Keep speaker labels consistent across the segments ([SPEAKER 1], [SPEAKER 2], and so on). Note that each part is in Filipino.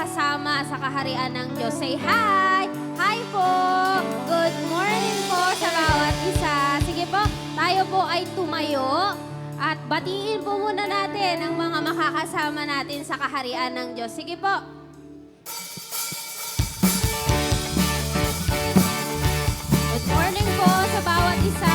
[SPEAKER 1] makakasama sa kaharian ng Diyos. Say hi! Hi po! Good morning po sa bawat isa. Sige po, tayo po ay tumayo at batiin po muna natin ang mga makakasama natin sa kaharian ng Diyos. Sige po. Good morning po sa bawat isa.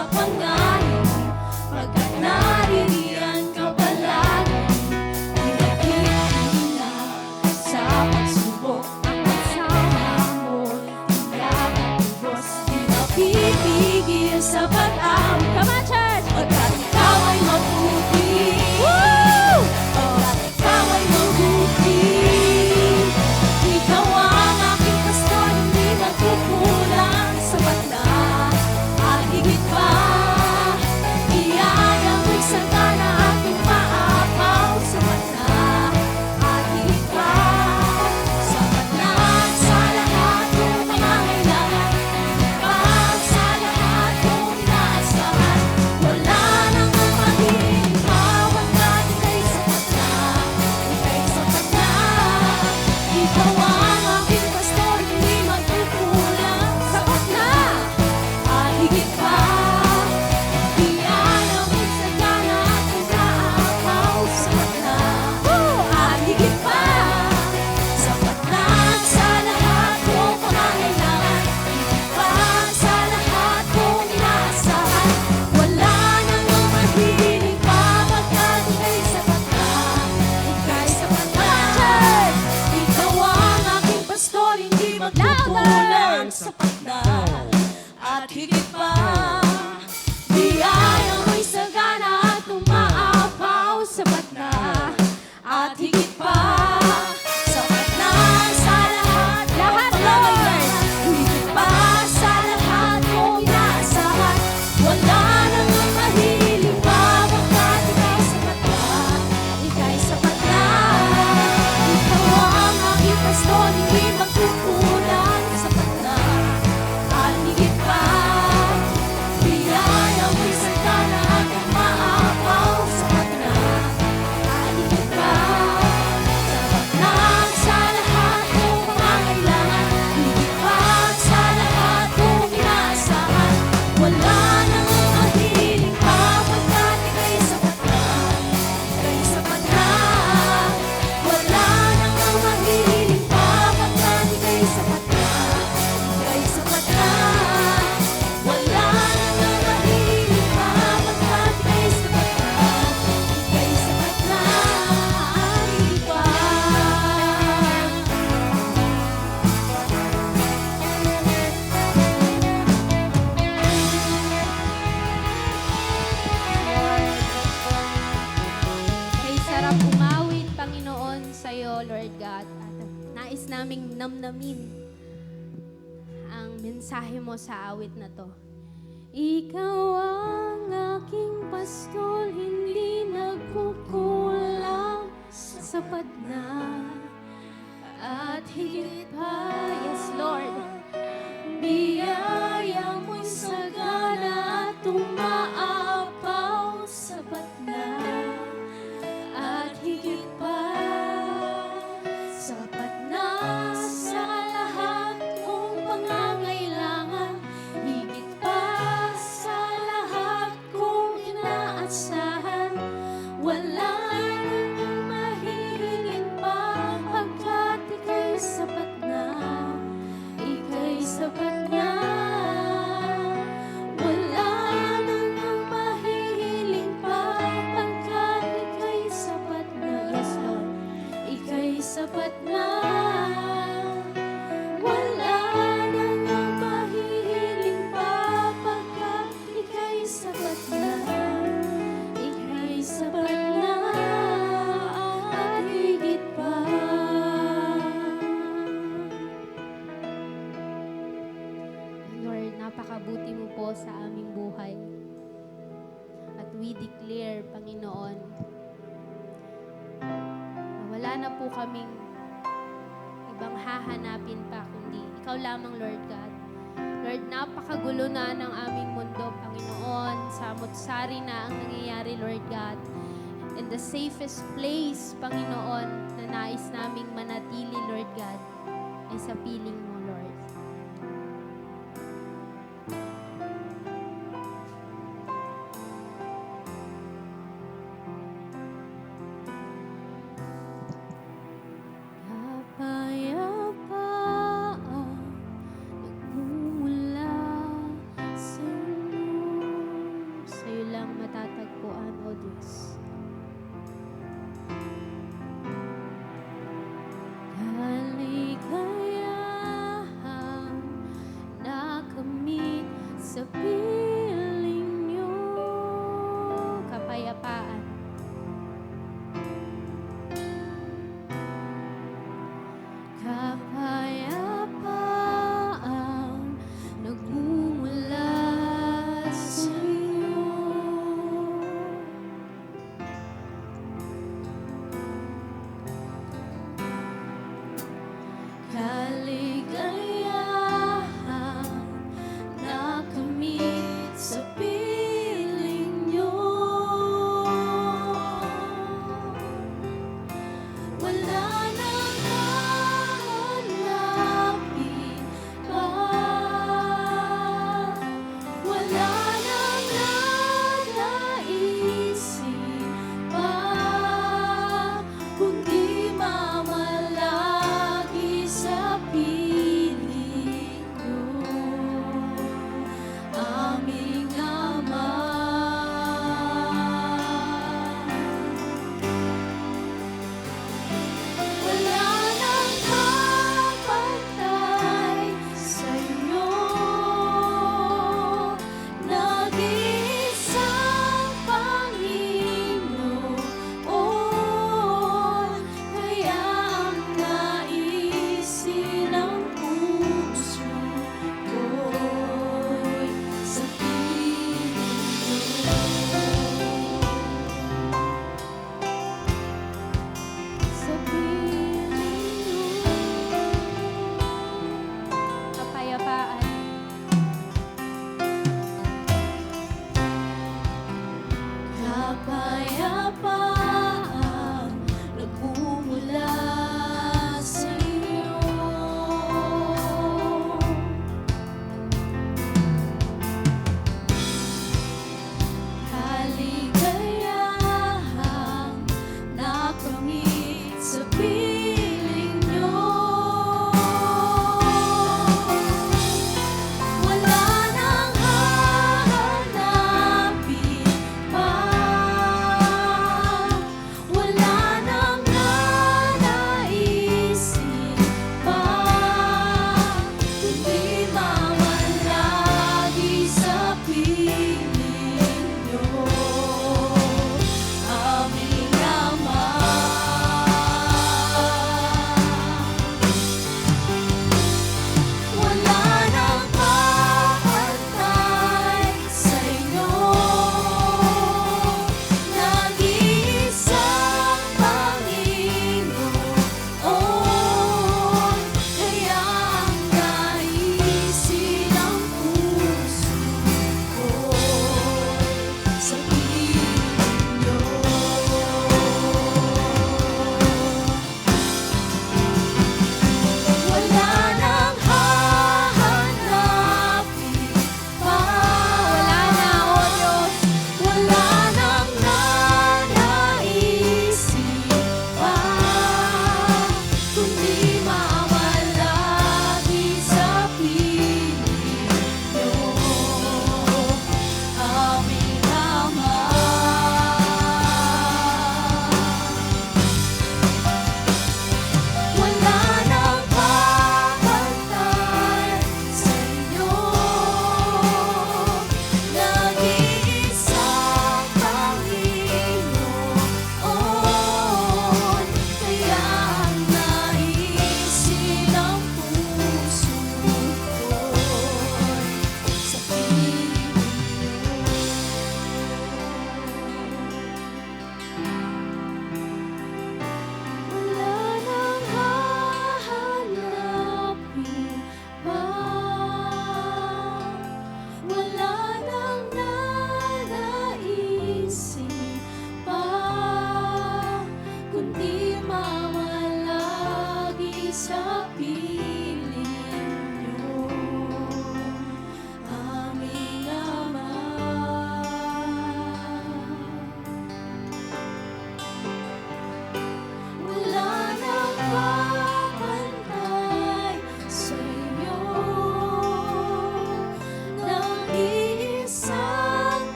[SPEAKER 2] sa panganib, pagkat naririyan ka palagi. Pinagkikita sa pagsubok, ang kasama mo'y tiyak at lubos. Di mapipigil sa pag-awit.
[SPEAKER 1] Come on, church!
[SPEAKER 2] Pagkat ikaw ay mabuti. Pagkat ikaw ay mabuti. Ikaw ang aking pastor, hindi nagkukulang. Sapat na at higit pa. Biyaya mo'y santana aking maapaw. Sapat na at higit pa. Sapat na sa lahat kong pangangailangan. Pag sa lahat kong inaasahan. Wala nang mahiling pa. Pagkat ika'y sapat na. Ika'y sapat na. Ikaw ang aking pastor, hindi magkukulang. Sapat na at higit pa. Biyaya mo'y sagana aking maapaw. Sapat na at higit pa. Sapat na sa lahat kong pangangailangan. Higit pa sa lahat kong inaasahan. Wala nang mahihiling pa. Pagkat ika'y sapat na. Ika'y sapat na. Ikaw ang aking pastor, hindi magkukulang. Sapat na at higit pa. Biyaya mo'y sagana at umaapaw. Sapat na at higit pa. Sapat na sa lahat kong pangangailangan. Higit pa sa lahat kong inaasahan. Wala nang mahihiling pa. Pagkat ika'y sapat na. Ika'y sapat na. Ikaw ang aking pastor, hindi magkukulang. Sapat na at higit pa. Biyaya mo'y sagana at umaapaw. Sapat na at higit pa. Sapat na sa lahat kong pangangailangan. Higit pa sa lahat kong inaasahan. Wala nang mahihiling pa. Pagkat ika'y sapat na. Ika'y sapat na. Wala nang mahihiling pa. Pagkat ika'y sapat na. Ika'y sapat na. Wala nang mahihiling pa. Pagkat ika'y sapat na. Ika'y sapat na. Higit pa.
[SPEAKER 1] Kay sarap umawit, Panginoon, sa'yo, Lord God. At nais naming namnamin ang mensahe mo sa awit na to. Ikaw ang aking pastol, hindi nagkukulang. Sapat na at higit pa. Yes, Lord.
[SPEAKER 2] Biyaya mo'y sagana at umaapaw. Sapat na at higit pa. Sapat na sa lahat kong pangangailangan. Higit pa sa lahat kong inaasahan. Wala nang mahihiling pa. Pagkat ika'y sapat na. Ika'y sapat na. Wala nang mahihiling pa. Pagkat ika'y sapat na. Yes, Lord. Ika'y sapat na. Wala nang mahihiling pa. Pagkat ika'y sapat na. Ika'y sapat na. At higit pa.
[SPEAKER 1] Lord, napakabuti mo po sa aming buhay. At we declare, Panginoon, na wala na po kaming ibang hahanapin pa kundi ikaw lamang, Lord God. Lord, napakagulo na ng aming mundo, Panginoon. Samot-sari na ang nangyayari, Lord God. And the safest place, Panginoon, na nais naming manatili, Lord God, ay sa piling mo, Lord. Kapayapaan nagmumula sa inyo.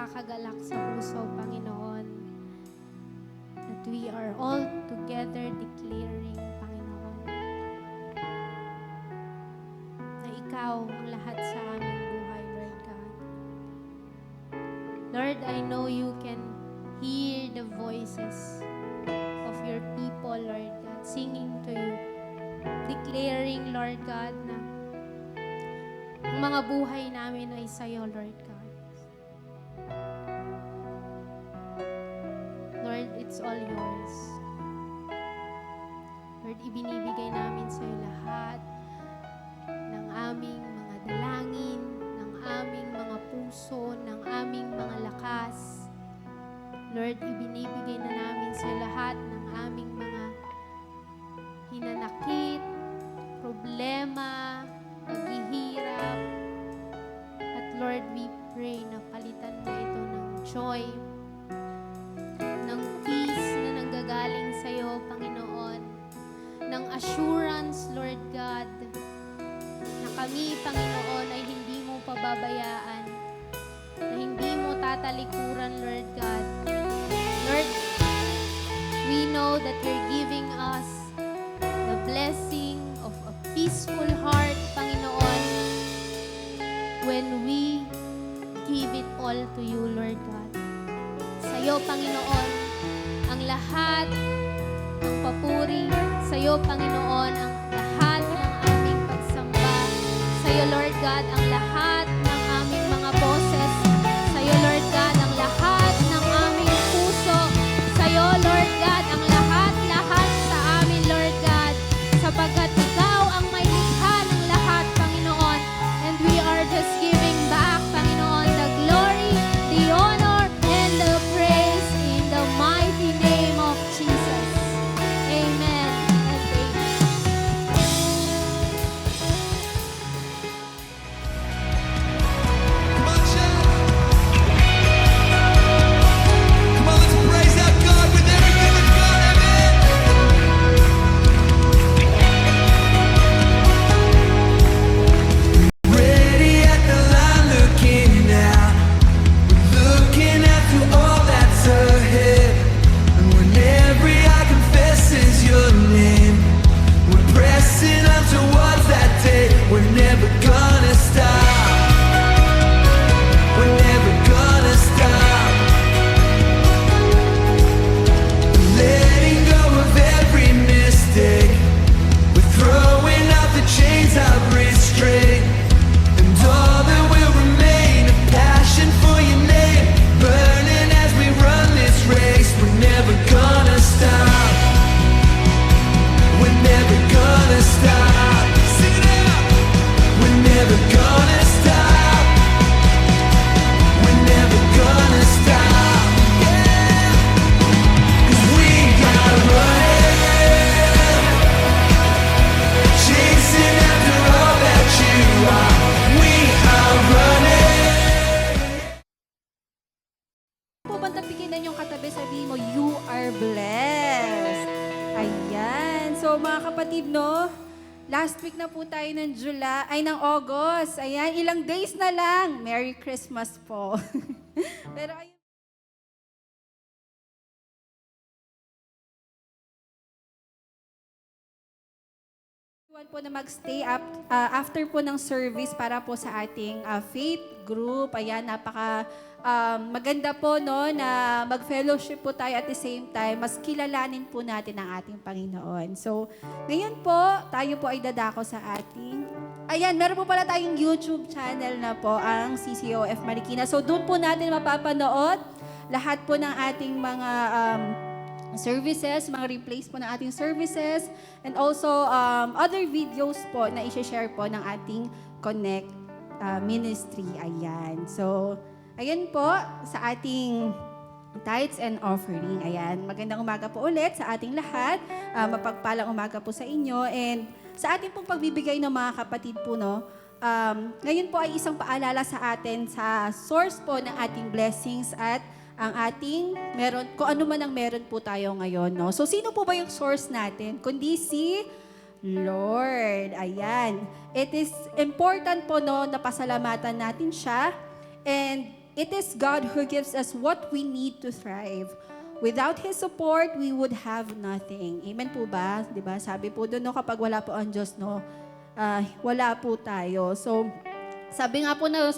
[SPEAKER 1] nakakagalak sa puso, Panginoon, that we are all together declaring, Panginoon, na Ikaw ang lahat sa aming buhay, Lord God. Lord, I know you can hear the voices of your people, Lord God, singing to you, declaring, Lord God, na ang mga buhay namin ay sa'yo, Lord God. Lord, it's all yours. Lord, ibinibigay namin sa'yo lahat ng aming mga dalangin, ng aming mga puso, ng aming mga lakas. Lord, ibinibigay na namin sa'yo lahat ng aming mga hinanakit, problema, paghihirap. At Lord, we pray na palitan mo ito ng joy, ng peace na nanggagaling sa iyo, Panginoon, ng assurance, Lord God, na kami, Panginoon, ay hindi mo pababayaan, na hindi mo tatalikuran, Lord God. Lord, we know that you're giving us the blessing of a peaceful heart, Panginoon, when we give it all to you, Lord God. Sa iyo, Panginoon, ang lahat ng papuri. Sa iyo, Panginoon, ang lahat ng aming pagsamba. Sa iyo, Lord God, ang lahat ng aming mga boses. Sa iyo, Lord God, ang lahat ng aming puso. Sa iyo, Lord God, ang lahat-lahat sa amin, Lord God, sapagkat ikaw ang may likha ng lahat, Panginoon. And we are just giving back, Panginoon, the glory, the honor, and the praise in the mighty name of Jesus. Amen and amen.
[SPEAKER 3] Come on, shout. Come on, let's praise our God with everything we've got, amen. Ready at the line, looking out. We're looking out to all that's ahead. And when every eye confesses your name, we're pressing on towards that day. We're never gonna stop. We're never gonna stop. Letting go of every mistake. We're throwing out the chains of restraint. And all that will remain, a passion for your name. Burning as we run this race. We're never gonna stop. We're never gonna stop. Sing it out. We're never gonna stop. We're never gonna stop. Yeah. 'Cause we got running, chasing after all that you are. We are running.
[SPEAKER 4] Po bang tapikinan yung katabi, sabihin mo, you are blessed. Ayan. So mga kapatid, no? Last week na po tayo ng ng August. Ayan, ilang days na lang. Merry Christmas po. Pero ayun. Everyone po na magstay up after po ng service para po sa ating faith group. Ayan, napaka maganda po no na mag-fellowship po tayo at the same time. Mas kilalanin po natin ang ating Panginoon. So, ngayon po, tayo po ay dadako sa ating ayan, meron po pala tayong YouTube channel na po, ang CCOF Marikina. So, doon po natin mapapanood lahat po ng ating mga services, mga replays po ng ating services, and also other videos po na i-share po ng ating Connect ministry. Ayan. So, ayan po sa ating tithes and offering. Ayan. Magandang umaga po ulit sa ating lahat. Mapagpalang umaga po sa inyo. And sa ating pong pagbibigay ng mga kapatid po, no, ngayon po ay isang paalala sa atin sa source po ng ating blessings at ang ating meron, kung ano man ang meron po tayo ngayon, no? So, sino po ba yung source natin? Kundi si Lord. Ayan. It is important po, no, na pasalamatan natin siya. And it is God who gives us what we need to thrive. Without His support, we would have nothing. Amen po ba? Diba? Sabi po doon, no, kapag wala po ang Diyos, no, wala po tayo. So, sabi nga po na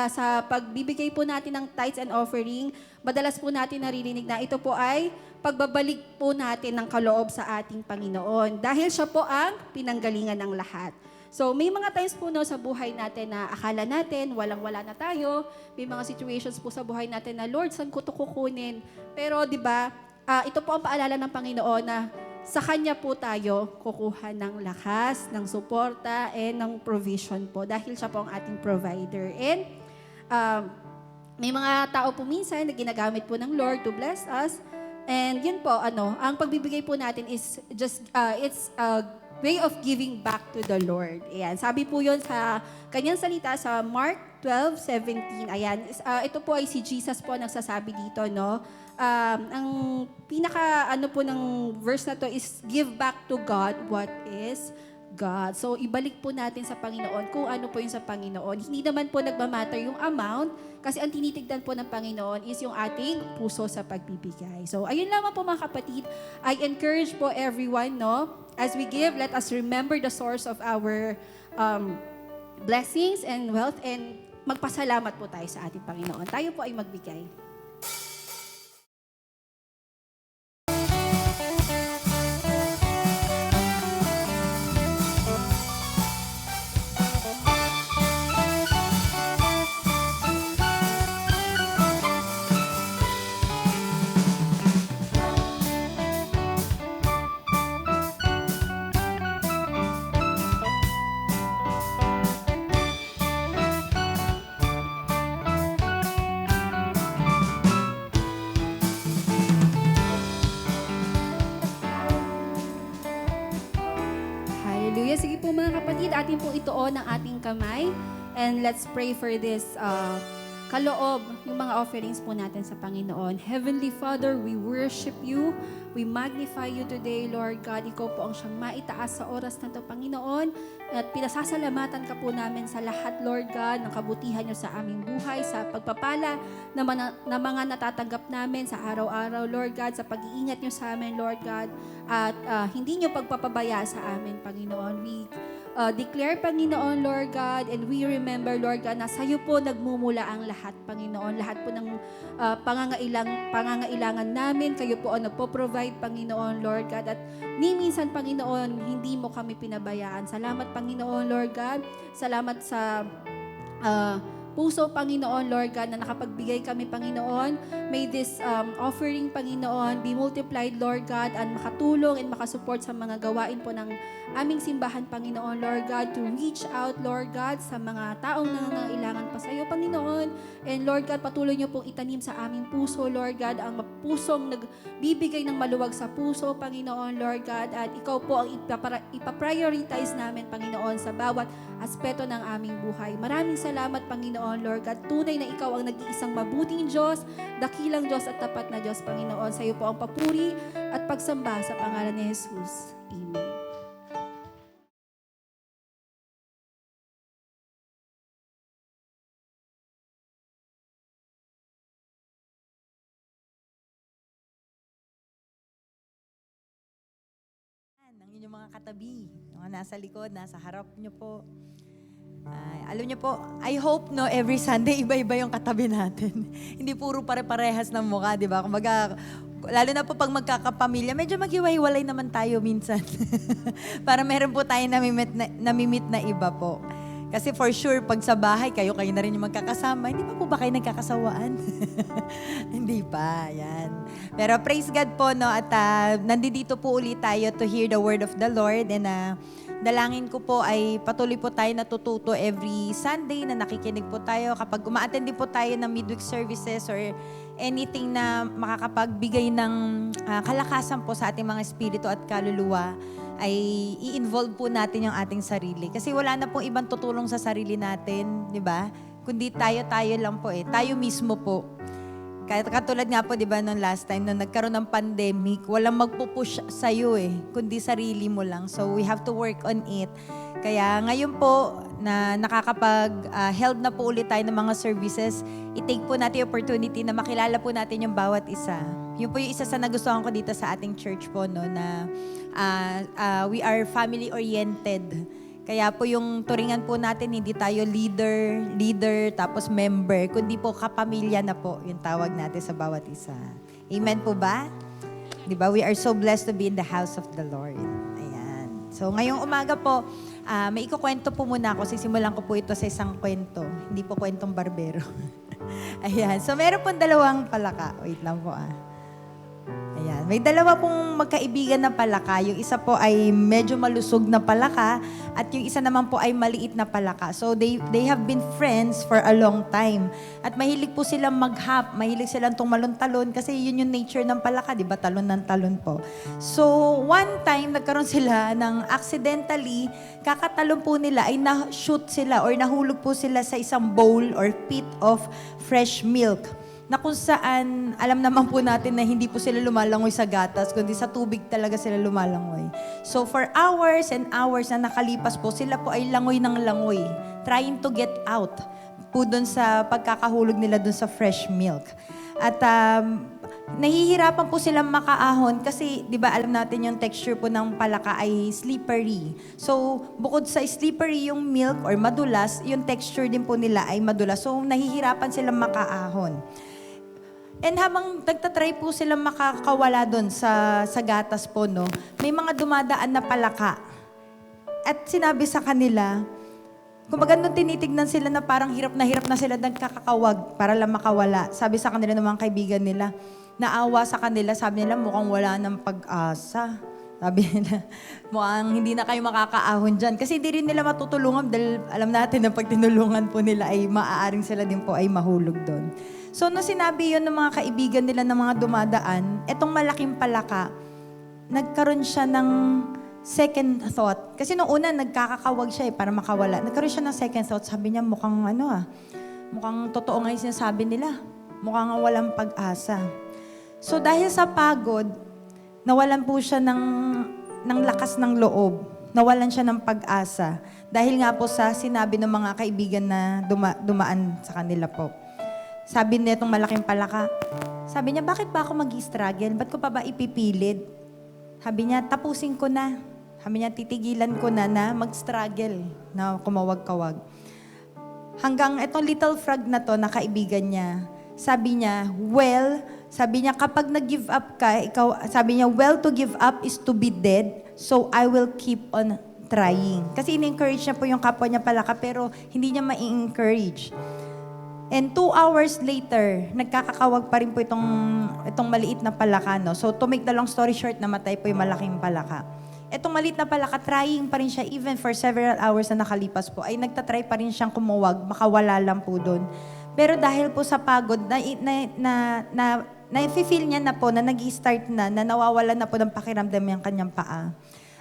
[SPEAKER 4] sa pagbibigay po natin ng tithes and offering, madalas po natin naririnig na ito po ay pagbabalik po natin ng kaloob sa ating Panginoon. Dahil siya po ang pinanggalingan ng lahat. So may mga times po no, sa buhay natin na akala natin walang-wala na tayo. May mga situations po sa buhay natin na, Lord, saan ko ito kukunin? Pero di ba, ito po ang paalala ng Panginoon na sa Kanya po tayo kukuha ng lakas, ng suporta, and ng provision po. Dahil siya po ang ating provider. And may mga tao po minsan na ginagamit po ng Lord to bless us. And yun po, ang pagbibigay po natin is just, it's a way of giving back to the Lord. Ayan. Sabi po yun sa kanyang salita sa Mark 12:17. Ayan. Ito po ay si Jesus po nagsasabi dito, no? Ang pinaka po ng verse na to is give back to God what is God. So ibalik po natin sa Panginoon kung ano po yung sa Panginoon. Hindi naman po nagmamatter yung amount kasi ang tinitignan po ng Panginoon is yung ating puso sa pagbibigay. So ayun lamang po mga kapatid. I encourage po everyone, no? As we give, let us remember the source of our blessings and wealth and magpasalamat po tayo sa ating Panginoon. Tayo po ay magbigay. Hallelujah. Sige po mga kapatid, atin po ituon ang ating kamay. And let's pray for this kaloob, yung mga offerings po natin sa Panginoon. Heavenly Father, we worship you. We magnify you today, Lord God. Ikaw po ang siyang maitaas sa oras na ito, Panginoon. At pinasasalamatan ka po namin sa lahat, Lord God, ng kabutihan niyo sa aming buhay, sa pagpapala na mga natatanggap namin sa araw-araw, Lord God, sa pag-iingat niyo sa amin, Lord God. At hindi niyo pagpapabaya sa amin, Panginoon. We declare, Panginoon, Lord God, and we remember, Lord God, na sa iyo po nagmumula ang lahat, Panginoon. Lahat po ng pangangailangan namin, kayo po ang nagpo-provide, Panginoon, Lord God. At ni minsan, Panginoon, hindi mo kami pinabayaan. Salamat, Panginoon, Lord God. Salamat sa puso, Panginoon, Lord God, na nakapagbigay kami, Panginoon. May this offering, Panginoon, be multiplied, Lord God, and makatulong and makasupport sa mga gawain po ng aming simbahan, Panginoon, Lord God, to reach out, Lord God, sa mga taong nangangailangan pa sa iyo, Panginoon. And Lord God, patuloy niyo pong itanim sa aming puso, Lord God, ang pusong nagbibigay ng maluwag sa puso, Panginoon, Lord God, at ikaw po ang ipaprioritize namin, Panginoon, sa bawat aspeto ng aming buhay. Maraming salamat, Panginoon, Lord God. Tunay na ikaw ang nag-iisang mabuting Diyos, dakilang Diyos at tapat na Diyos, Panginoon. Sa iyo po ang papuri at pagsamba sa pangalan ni Jesus. Amen.
[SPEAKER 5] Ang inyong mga katabi, mga nasa likod, nasa harap nyo po. Alam nyo po, I hope no, every Sunday iba-iba yung katabi natin. Hindi puro pare-parehas ng mukha, di ba? Kumbaga, lalo na po pag magkakapamilya, medyo maghiwa-hiwalay naman tayo minsan. Para meron po tayo namimit na iba po. Kasi for sure, pag sa bahay, kayo na rin yung magkakasama. Hindi pa po ba kayo nagkakasawaan? Hindi pa, yan. Pero praise God po, no? At nandito po ulit tayo to hear the word of the Lord. And dalangin ko po ay patuloy po tayo natututo every Sunday na nakikinig po tayo. Kapag uma-attend din po tayo ng midweek services or anything na makakapagbigay ng kalakasan po sa ating mga espiritu at kaluluwa, ay i-involve po natin yung ating sarili. Kasi wala na pong ibang tutulong sa sarili natin, di ba? Kundi tayo lang po eh. Tayo mismo po. Kahit katulad nga po, di ba, nung last time, nung nagkaroon ng pandemic, walang magpupush sa'yo kundi sarili mo lang. So, we have to work on it. Kaya ngayon po, na nakakapag-held na po ulit tayo ng mga services, i-take po natin yung opportunity na makilala po natin yung bawat isa. Yun po yung isa sa nagustuhan ko dito sa ating church po, no, na we are family-oriented. Kaya po yung turingan po natin, hindi tayo leader, tapos member, kundi po kapamilya na po yung tawag natin sa bawat isa. Amen po ba? Di ba? We are so blessed to be in the house of the Lord. Ayan. So ngayong umaga po, may ikukwento po muna ako. Sisimulan ko po ito sa isang kwento. Hindi po kwentong barbero. Ayan. So meron pong dalawang palaka. Wait lang po Ayan. May dalawa pong magkaibigan na palaka. Yung isa po ay medyo malusog na palaka at yung isa naman po ay maliit na palaka. So they have been friends for a long time. At mahilig po silang maghap, mahilig silang tumalon-talon kasi yun yung nature ng palaka, di ba? Talon ng talon po. So one time nagkaroon sila ng accidentally, kakatalon po nila ay na-shoot sila or nahulog po sila sa isang bowl or pit of fresh milk, na kung saan, alam naman po natin na hindi po sila lumalangoy sa gatas, kundi sa tubig talaga sila lumalangoy. So for hours and hours na nakalipas po, sila po ay langoy ng langoy, trying to get out po dun sa pagkakahulog nila dun sa fresh milk. At nahihirapan po silang makaahon kasi, di ba, alam natin yung texture po ng palaka ay slippery. So, bukod sa slippery yung milk or madulas, yung texture din po nila ay madulas. So, nahihirapan silang makaahon. And habang nagtatry po silang makakawala doon sa gatas po, no, may mga dumadaan na palaka. At sinabi sa kanila, kumbaga nung tinitignan sila na parang hirap na sila nagkakakawag para lang makawala. Sabi sa kanila ng mga kaibigan nila, naawa sa kanila, sabi nila mukhang wala ng pag-asa. Sabi nila, mukhang hindi na kayo makakaahon dyan. Kasi hindi rin nila matutulungan dahil alam natin na pag tinulungan po nila ay maaaring sila din po ay mahulog doon. So, nung sinabi yun ng mga kaibigan nila ng mga dumadaan, etong malaking palaka, nagkaroon siya ng second thought. Kasi nung una, nagkakakawag siya para makawala. Nagkaroon siya ng second thought. Sabi niya, mukhang mukhang totoo nga yung sinasabi nila. Mukhang walang pag-asa. So, dahil sa pagod, nawalan po siya ng lakas ng loob. Nawalan siya ng pag-asa. Dahil nga po sa sinabi ng mga kaibigan na dumaan sa kanila po. Sabi niya itong malaking palaka, sabi niya, bakit ba ako mag-struggle? Ba't ko pa ba ipipilit? Sabi niya, tapusin ko na. Sabi niya, titigilan ko na mag-struggle, na kumawag-kawag. Hanggang itong little frog na to, na kaibigan niya, sabi niya, kapag nag-give up ka, sabi niya, to give up is to be dead, so I will keep on trying. Kasi in-encourage niya po yung kapwa niya palaka, pero hindi niya ma-encourage. And 2 hours later, nagkakakawag pa rin po itong maliit na palaka. No? So to make the long story short, namatay po yung malaking palaka. Itong maliit na palaka, trying pa rin siya, even for several hours na nakalipas po, ay nagtatry pa rin siyang kumuwag, makawala lang po doon. Pero dahil po sa pagod, na-feel niya na po, na nag-start na nawawala na po ng pakiramdam yung kanyang paa.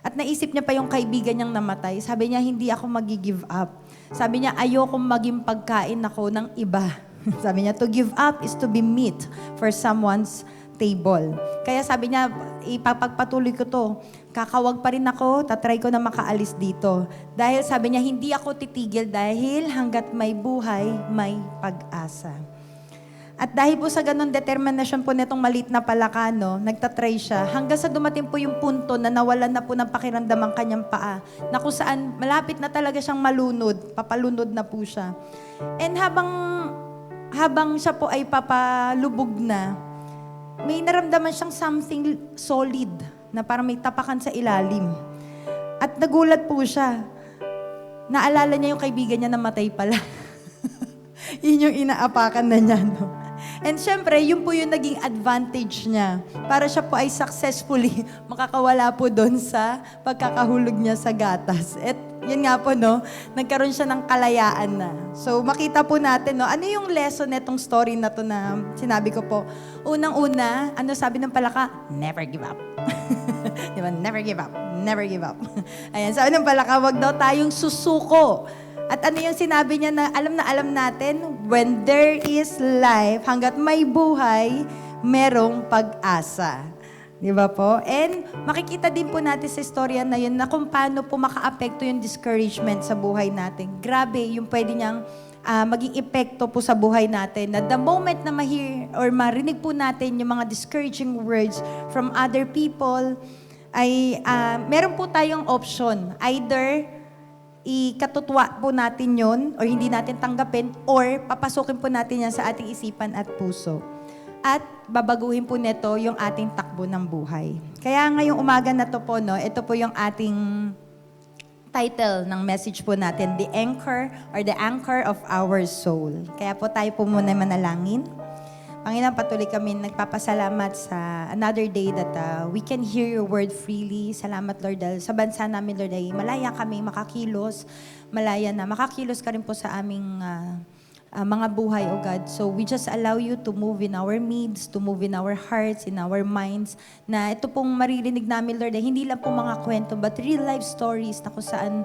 [SPEAKER 5] At naisip niya pa yung kaibigan niyang namatay. Sabi niya, hindi ako mag-give up. Sabi niya, ayokong maging pagkain ako ng iba. Sabi niya, to give up is to be meat for someone's table. Kaya sabi niya, ipapagpatuloy ko to. Kakawag pa rin ako, tatry ko na makaalis dito. Dahil sabi niya, hindi ako titigil dahil hanggat may buhay, may pag-asa. At dahil po sa ganun determination po nitong maliit na palaka, no, nagtatry siya hanggang sa dumating po yung punto na nawalan na po ng pakiramdam ang kanyang paa, na kung saan malapit na talaga siyang malunod, papalunod na po siya. And habang siya po ay papalubog na, may naramdaman siyang something solid na parang may tapakan sa ilalim. At nagulat po siya. Naalala niya yung kaibigan niya na matay pala. Yun yung inaapakan na niya, no? And syempre, yun po yung naging advantage niya para siya po ay successfully makakawala po doon sa pagkakahulog niya sa gatas. At yun nga po, no, nagkaroon siya ng kalayaan na. So, makita po natin, no, ano yung lesson netong story na to na sinabi ko po. Unang-una, ano sabi ng palaka? Never give up. Diba? Never give up. Never give up. Ayan, sabi ng palaka, wag daw tayong susuko. At ano yung sinabi niya na alam natin, when there is life, hanggat may buhay, merong pag-asa. Di ba po? And makikita din po natin sa istorya na yun na kung paano po maka-apekto yung discouragement sa buhay natin. Grabe, yung pwede niyang maging epekto po sa buhay natin. Na the moment na ma-hear or marinig po natin yung mga discouraging words from other people, ay meron po tayong option. Either ikatutwa po natin yon or hindi natin tanggapin or papasukin po natin yan sa ating isipan at puso. At babaguhin po nito yung ating takbo ng buhay. Kaya ngayong umaga na to po, no, ito po yung ating title ng message po natin, The Anchor or The Anchor of Our Soul. Kaya po tayo po muna manalangin. Panginoon, patuloy kami nagpapasalamat sa another day that we can hear your word freely. Salamat, Lord, dahil sa bansa namin, Lord, ay malaya kami makakilos. Malaya na makakilos ka rin po sa aming mga buhay, O God. So we just allow you to move in our midst, to move in our hearts, in our minds, na ito pong maririnig namin, Lord, ay hindi lang po mga kwento, but real life stories na kung saan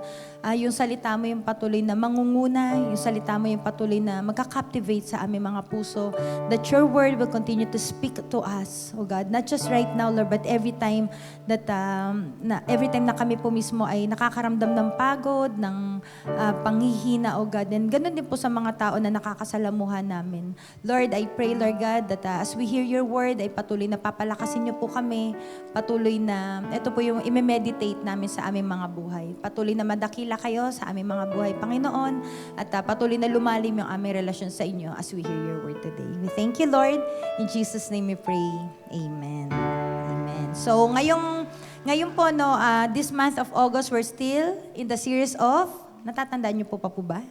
[SPEAKER 5] yung salita mo yung patuloy na mangunguna, yung salita mo yung patuloy na magka-captivate sa aming mga puso, that your word will continue to speak to us, O God. Not just right now, Lord, but every time that na kami po mismo ay nakakaramdam ng pagod, ng panghihina, O God. And ganun din po sa mga tao na nakakasalamuhan namin. Lord, I pray, Lord God, that as we hear your word, ay patuloy na papalakasin niyo po kami. Patuloy na, ito po yung i-meditate namin sa aming mga buhay. Patuloy na madakila kayo sa aming mga buhay, Panginoon. At patuloy na lumalim yung aming relasyon sa inyo as we hear your word today. We thank you, Lord. In Jesus' name we pray. Amen. Amen. So, ngayon po, no, this month of August, we're still in the series of, natatandaan niyo po ba?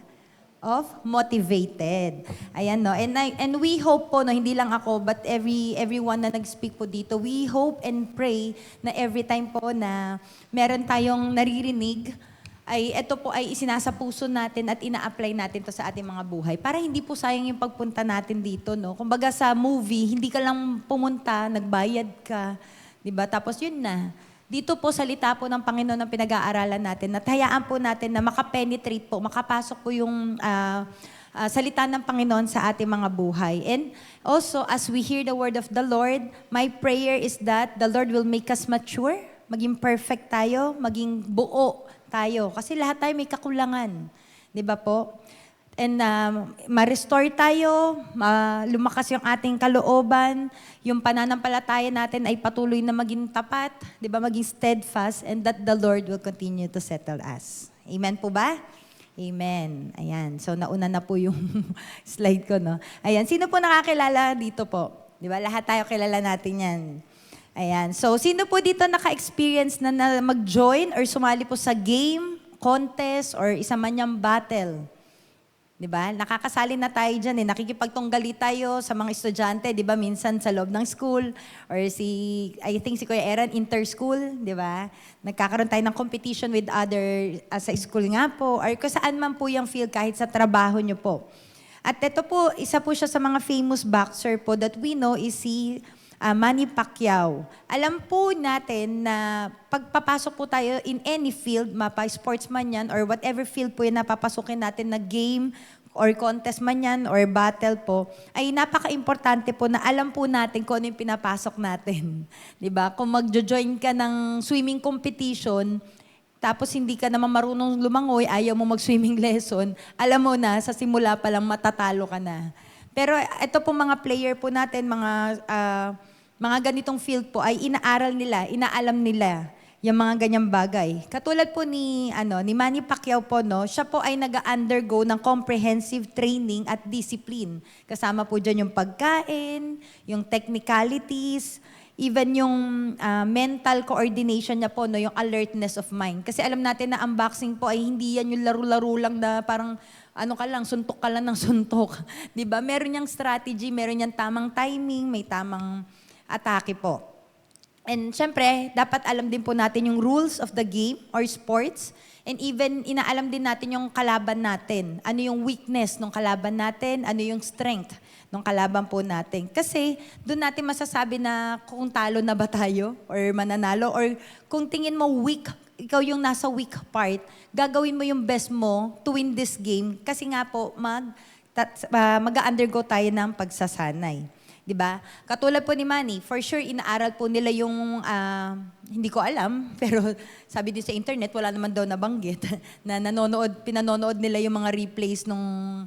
[SPEAKER 5] Of motivated. Ayan, no. And we hope po, no, hindi lang ako, but everyone na nag-speak po dito, we hope and pray na every time po na meron tayong naririnig, ay ito po ay isinasa puso natin at ina-apply natin to sa ating mga buhay. Para hindi po sayang yung pagpunta natin dito, no. Kumbaga sa movie, hindi ka lang pumunta, nagbayad ka, 'di ba? Tapos yun na. Dito po, salita po ng Panginoon ang pinag-aaralan natin. At hayaan po natin na makapenetrate po, makapasok po yung salita ng Panginoon sa ating mga buhay. And also, as we hear the word of the Lord, my prayer is that the Lord will make us mature, maging perfect tayo, maging buo tayo. Kasi lahat tayo may kakulangan. Di ba po? And ma-restore tayo, lumakas yung ating kalooban, yung pananampalataya natin ay patuloy na maging tapat, di ba, maging steadfast, and that the Lord will continue to settle us. Amen po ba? Amen. Ayan. So nauna na po yung slide ko, no? Ayan. Sino po nakakilala dito po? Di ba? Lahat tayo kilala natin yan. Ayan. So sino po dito naka-experience na mag-join or sumali po sa game, contest, or isa man niyang battle? Diba? Nakakasali na tayo dyan eh. Nakikipagtunggali tayo sa mga estudyante, diba? Minsan sa loob ng school or I think si Kuya Eran, inter-school, diba? Nagkakaroon tayo ng competition with other, sa school nga po, or kung saan man po yung field kahit sa trabaho nyo po. At ito po, isa po siya sa mga famous boxer po that we know is si Manny Pacquiao. Alam po natin na pagpapasok po tayo in any field, mapa-sportsman yan, or whatever field po yung napapasukin natin na game, or contest man yan, or battle po, ay napaka-importante po na alam po natin kung ano yung pinapasok natin. Diba? Kung magjo-join ka ng swimming competition, tapos hindi ka naman marunong lumangoy, ayaw mo mag-swimming lesson, alam mo na, sa simula pa lang matatalo ka na. Pero ito po mga player po natin, mga ganitong field po ay inaaral nila, inaalam nila yung mga ganyang bagay. Katulad po ni Manny Pacquiao po, no, siya po ay nag-undergo ng comprehensive training at discipline. Kasama po dyan yung pagkain, yung technicalities, even yung mental coordination niya po, no, yung alertness of mind. Kasi alam natin na ang boxing po ay hindi yan yung laro-laro lang na parang suntok ka lang ng suntok. Diba? Meron niyang strategy, meron niyang tamang timing, may tamang atake po. And syempre, dapat alam din po natin yung rules of the game or sports. And even inaalam din natin yung kalaban natin. Ano yung weakness ng kalaban natin, ano yung strength ng kalaban po natin. Kasi doon natin masasabi na kung talo na ba tayo or mananalo or kung tingin mo weak ikaw yung nasa weak part, gagawin mo yung best mo to win this game kasi nga po mag-undergo tayo ng pagsasanay. 'Di ba? Katulad po ni Manny, for sure inaaral po nila yung hindi ko alam, pero sabi din sa internet wala naman daw nabanggit na pinanonood nila yung mga replays nung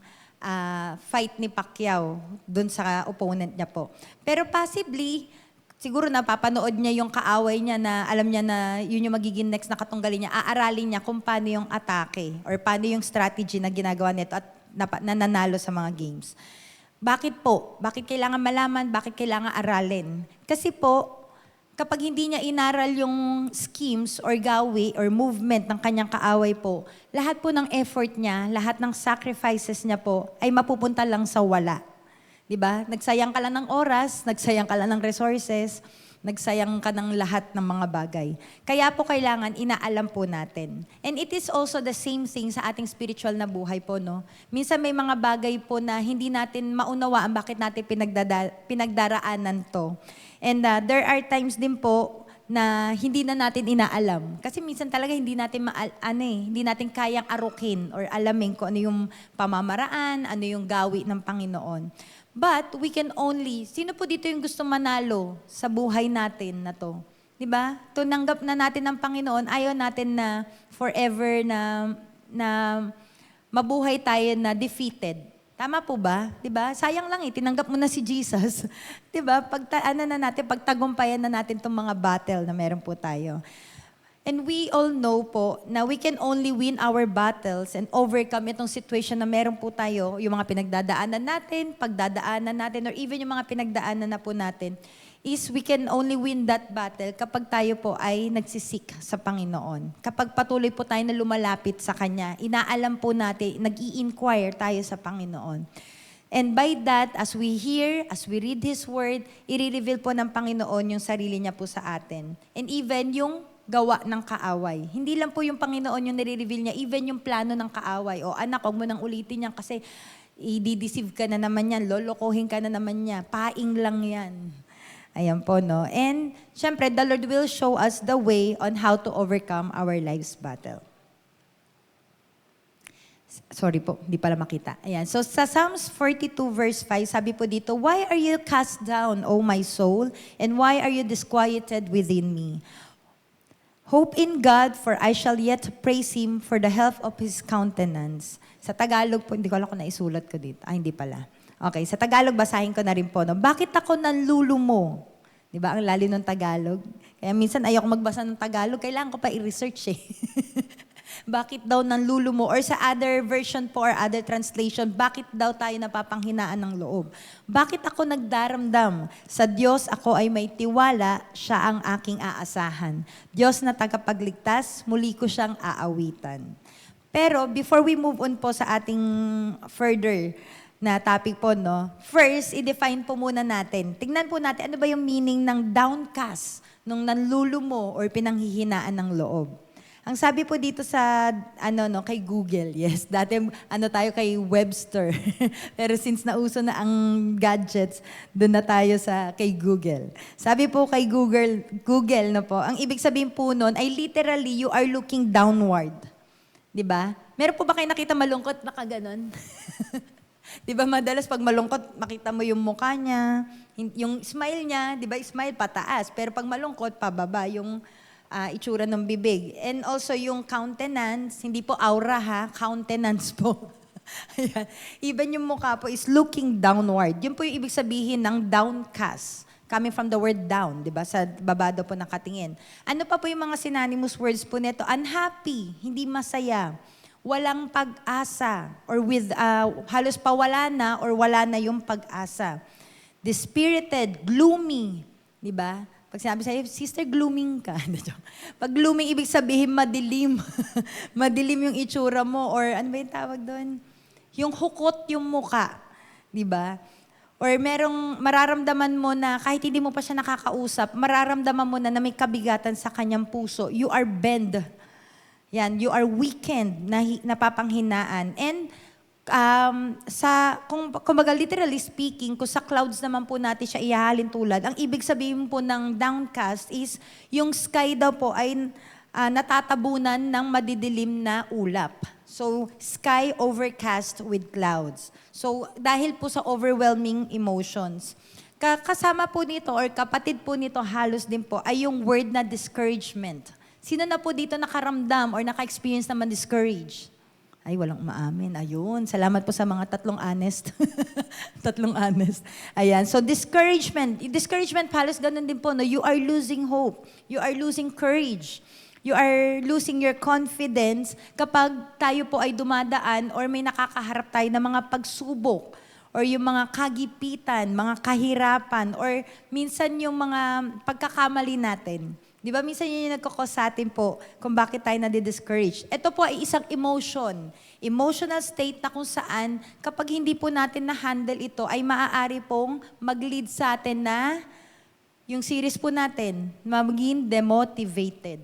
[SPEAKER 5] fight ni Pacquiao dun sa opponent niya po. Pero possibly siguro napapanood niya yung kaaway niya na alam niya na yun yung magiging next na katunggalin niya, aaralin niya kung paano yung atake or paano yung strategy na ginagawa nito at nananalo sa mga games. Bakit po? Bakit kailangan malaman? Bakit kailangan aralin? Kasi po, kapag hindi niya inaral yung schemes or gawi or movement ng kanyang kaaway po, lahat po ng effort niya, lahat ng sacrifices niya po ay mapupunta lang sa wala. 'Di ba? Nagsayang ka lang ng oras, nagsayang ka lang ng resources, nagsayang ka ng lahat ng mga bagay. Kaya po kailangan inaalam po natin. And it is also the same thing sa ating spiritual na buhay po, no? Minsan may mga bagay po na hindi natin maunawaan bakit natin pinagdaraanan to. And there are times din po na hindi na natin inaalam. Kasi minsan talaga hindi natin hindi natin kayang arukin or alamin kung ano yung pamamaraan, ano yung gawi ng Panginoon. But we can only, sino po dito yung gusto manalo sa buhay natin na to? 'Di ba? Tunanggap na natin ng Panginoon, ayaw natin na forever na mabuhay tayo na defeated. Tama po ba? 'Di ba? Sayang lang tinanggap mo na si Jesus. 'Di ba? Pagtagumpayan na natin tong mga battle na meron po tayo. And we all know po na we can only win our battles and overcome itong situation na meron po tayo, yung mga pinagdadaanan natin, pagdadaanan natin, or even yung mga pinagdaanan na po natin, is we can only win that battle kapag tayo po ay nagsisik sa Panginoon. Kapag patuloy po tayo na lumalapit sa Kanya, inaalam po natin, nag-i-inquire tayo sa Panginoon. And by that, as we hear, as we read His Word, i-reveal po ng Panginoon yung sarili niya po sa atin. And even yung gawa ng kaaway. Hindi lang po yung Panginoon yung nire-reveal niya, even yung plano ng kaaway. O anak, huwag mo nang ulitin yan kasi i-deceive ka na naman yan, lolokohin ka na naman niya, paing lang yan. Ayan po, no? And syempre, the Lord will show us the way on how to overcome our life's battle. Sorry po, hindi pala makita. Ayan. So sa Psalms 42 verse 5, sabi po dito, "Why are you cast down, O my soul? And why are you disquieted within me? Hope in God, for I shall yet praise Him for the health of His countenance." Sa Tagalog po, hindi ko alam kung naisulat ko dito. Hindi pala. Okay, sa Tagalog, basahin ko na rin po. No? Bakit ako nanlulumo? Di ba? Ang lalim ng Tagalog. Kaya minsan ayoko magbasa ng Tagalog, kailangan ko pa i-research eh. Bakit daw nanlulumo? Or sa other version po or other translation, bakit daw tayo napapanghinaan ng loob? Bakit ako nagdaramdam? Sa Diyos ako ay may tiwala, siya ang aking aasahan. Diyos na tagapagligtas, muli ko siyang aawitan. Pero before we move on po sa ating further na topic po, no? First, i-define po muna natin. Tingnan po natin, ano ba yung meaning ng downcast, nung nanlulumo or pinanghihinaan ng loob? Ang sabi po dito sa, kay Google, yes. Dati, tayo kay Webster. Pero since nauso na ang gadgets, doon na tayo kay Google. Sabi po kay Google na po, ang ibig sabihin po nun ay literally, you are looking downward. Diba? Meron po ba kayo nakita malungkot na kaganon? Diba madalas pag malungkot, makita mo yung mukha niya, yung smile niya, diba smile pataas, pero pag malungkot, pababa yung itsura ng bibig. And also yung countenance, hindi po aura ha, countenance po. Ayan. Even yung mukha po is looking downward. Yun po yung ibig sabihin ng downcast. Coming from the word down, di ba? Sa baba daw po nakatingin. Ano pa po yung mga synonymous words po nito? Unhappy, hindi masaya, walang pag-asa, or halos pawala na or wala na yung pag-asa. Dispirited, gloomy, di ba? Pag sinabi sa'yo, sister, glooming ka. Pag glooming, ibig sabihin madilim. Madilim yung itsura mo, or ano ba yung tawag doon? Yung hukot yung muka, di ba? Or mararamdaman mo na kahit hindi mo pa siya nakakausap, mararamdaman mo na may kabigatan sa kanyang puso. You are bent. Yan, you are weakened, napapanghinaan. And kumbaga literally speaking, kung sa clouds naman po natin siya ihahalin tulad, ang ibig sabihin po ng downcast is yung sky daw po ay natatabunan ng madidilim na ulap. So, sky overcast with clouds. So, dahil po sa overwhelming emotions. Kasama po nito or kapatid po nito halos din po ay yung word na discouragement. Sino na po dito nakaramdam or naka-experience naman discouraged? Ay, walang umaamin. Ayun. Salamat po sa mga tatlong honest. Tatlong honest. Ayan. So, discouragement. Discouragement, halos ganun din po. No? You are losing hope. You are losing courage. You are losing your confidence kapag tayo po ay dumadaan or may nakakaharap tayo ng mga pagsubok or yung mga kagipitan, mga kahirapan, or minsan yung mga pagkakamali natin. Di ba? Minsan yun yung nagkakos sa atin po kung bakit tayo nadi-discourage. Ito po ay isang emotion. Emotional state na kung saan kapag hindi po natin na-handle ito ay maaari pong mag-lead sa atin na yung series po natin, maging demotivated.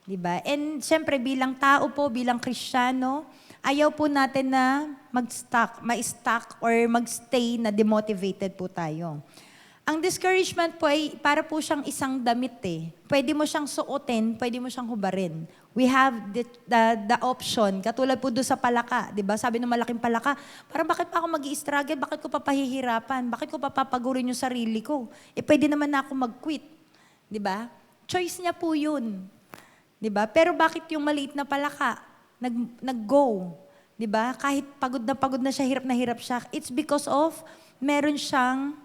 [SPEAKER 5] Di ba? And syempre bilang tao po, bilang Kristiyano, ayaw po natin na ma-stuck or mag-stay na demotivated po tayo. Ang discouragement po ay para po siyang isang damit eh. Pwede mo siyang suotin, pwede mo siyang hubarin. We have the option, katulad po doon sa palaka, di ba? Sabi ng malaking palaka, parang bakit pa ako mag-i-struggle? Bakit ko pa pahihirapan? Bakit ko pa papagurin yung sarili ko? Eh pwede naman na ako mag-quit. Di ba? Choice niya po yun. Di ba? Pero bakit yung maliit na palaka nag-go? Di ba? Kahit pagod na siya, hirap siya, it's because of meron siyang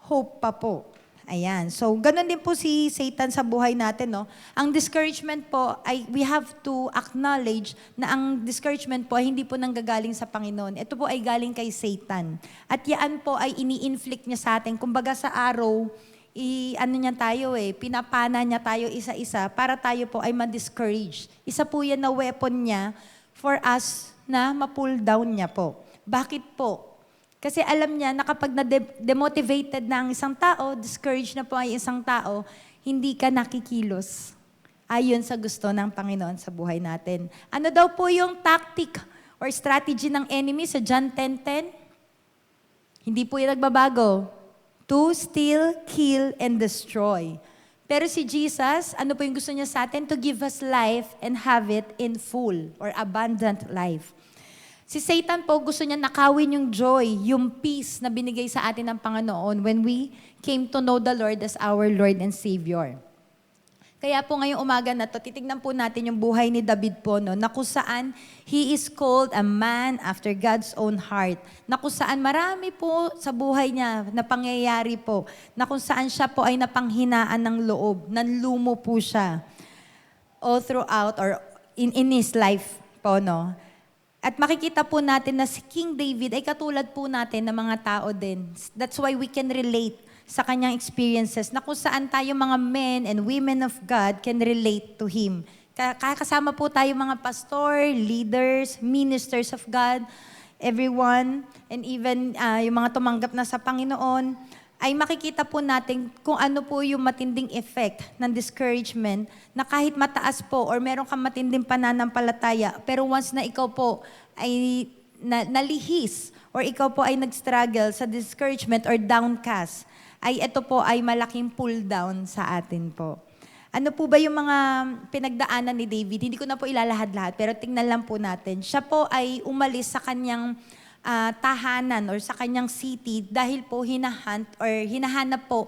[SPEAKER 5] hope pa po. Ayan. So, ganun din po si Satan sa buhay natin, no? Ang discouragement po ay we have to acknowledge na ang discouragement po ay hindi po nanggagaling sa Panginoon. Ito po ay galing kay Satan. At yan po ay ini-inflict niya sa atin. Kumbaga sa araw, niya tayo pinapana niya tayo isa-isa para tayo po ay ma-discourage. Isa po yan na weapon niya for us na ma-pull down niya po. Bakit po? Kasi alam niya na kapag na-demotivated na ang isang tao, discouraged na po ay isang tao, hindi ka nakikilos. Ayon sa gusto ng Panginoon sa buhay natin. Ano daw po yung tactic or strategy ng enemy sa John 10:10? Hindi po yung nagbabago. To steal, kill, and destroy. Pero si Jesus, ano po yung gusto niya sa atin? To give us life and have it in full or abundant life. Si Satan po gusto niya nakawin yung joy, yung peace na binigay sa atin ng Panginoon when we came to know the Lord as our Lord and Savior. Kaya po ngayong umaga na to, titignan po natin yung buhay ni David po, no, na kung saan he is called a man after God's own heart. Na kung saan marami po sa buhay niya na pangyayari po, na kung saan siya po ay napanghinaan ng loob, nanlumo po siya all throughout or in his life po, no. At makikita po natin na si King David ay katulad po natin ng mga tao din. That's why we can relate sa kanyang experiences na kung saan tayo mga men and women of God can relate to Him. Kasama po tayo mga pastor, leaders, ministers of God, everyone, and even yung mga tumanggap na sa Panginoon, ay makikita po natin kung ano po yung matinding effect ng discouragement na kahit mataas po or meron kang matinding pananampalataya, pero once na ikaw po ay nalihis or ikaw po ay nag-struggle sa discouragement or downcast, ay ito po ay malaking pull down sa atin po. Ano po ba yung mga pinagdaanan ni David? Hindi ko na po ilalahad-lahat, pero tingnan lang po natin. Siya po ay umalis sa kanyang tahanan or sa kanyang city dahil po hinahanap po,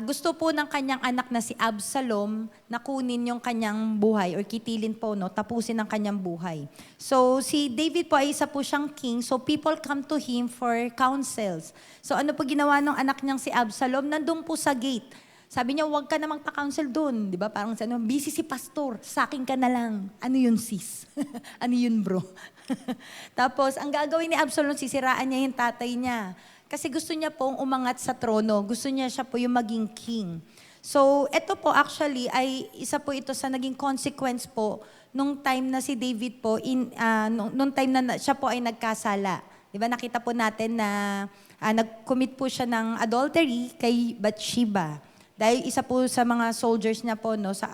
[SPEAKER 5] gusto po ng kanyang anak na si Absalom na kunin yung kanyang buhay or kitilin po, no, tapusin ang kanyang buhay. So si David po ay isa po siyang king, so people come to him for counsels. So ano po ginawa ng anak niyang si Absalom? Nandun po sa gate. Sabi niya, huwag ka na magpa-counsel doon. Di ba? Parang busy si pastor, sa akin ka na lang. Ano yun, sis? Ano yun, bro? Tapos, ang gagawin ni Absalom, sisiraan niya yung tatay niya. Kasi gusto niya pong umangat sa trono. Gusto niya siya po yung maging king. So, ito po actually, ay isa po ito sa naging consequence po nung time na si David po, nung time na siya po ay nagkasala. Di ba? Nakita po natin na nag-commit po siya ng adultery kay Bathsheba. Dahil isa po sa mga soldiers niya po, no, sa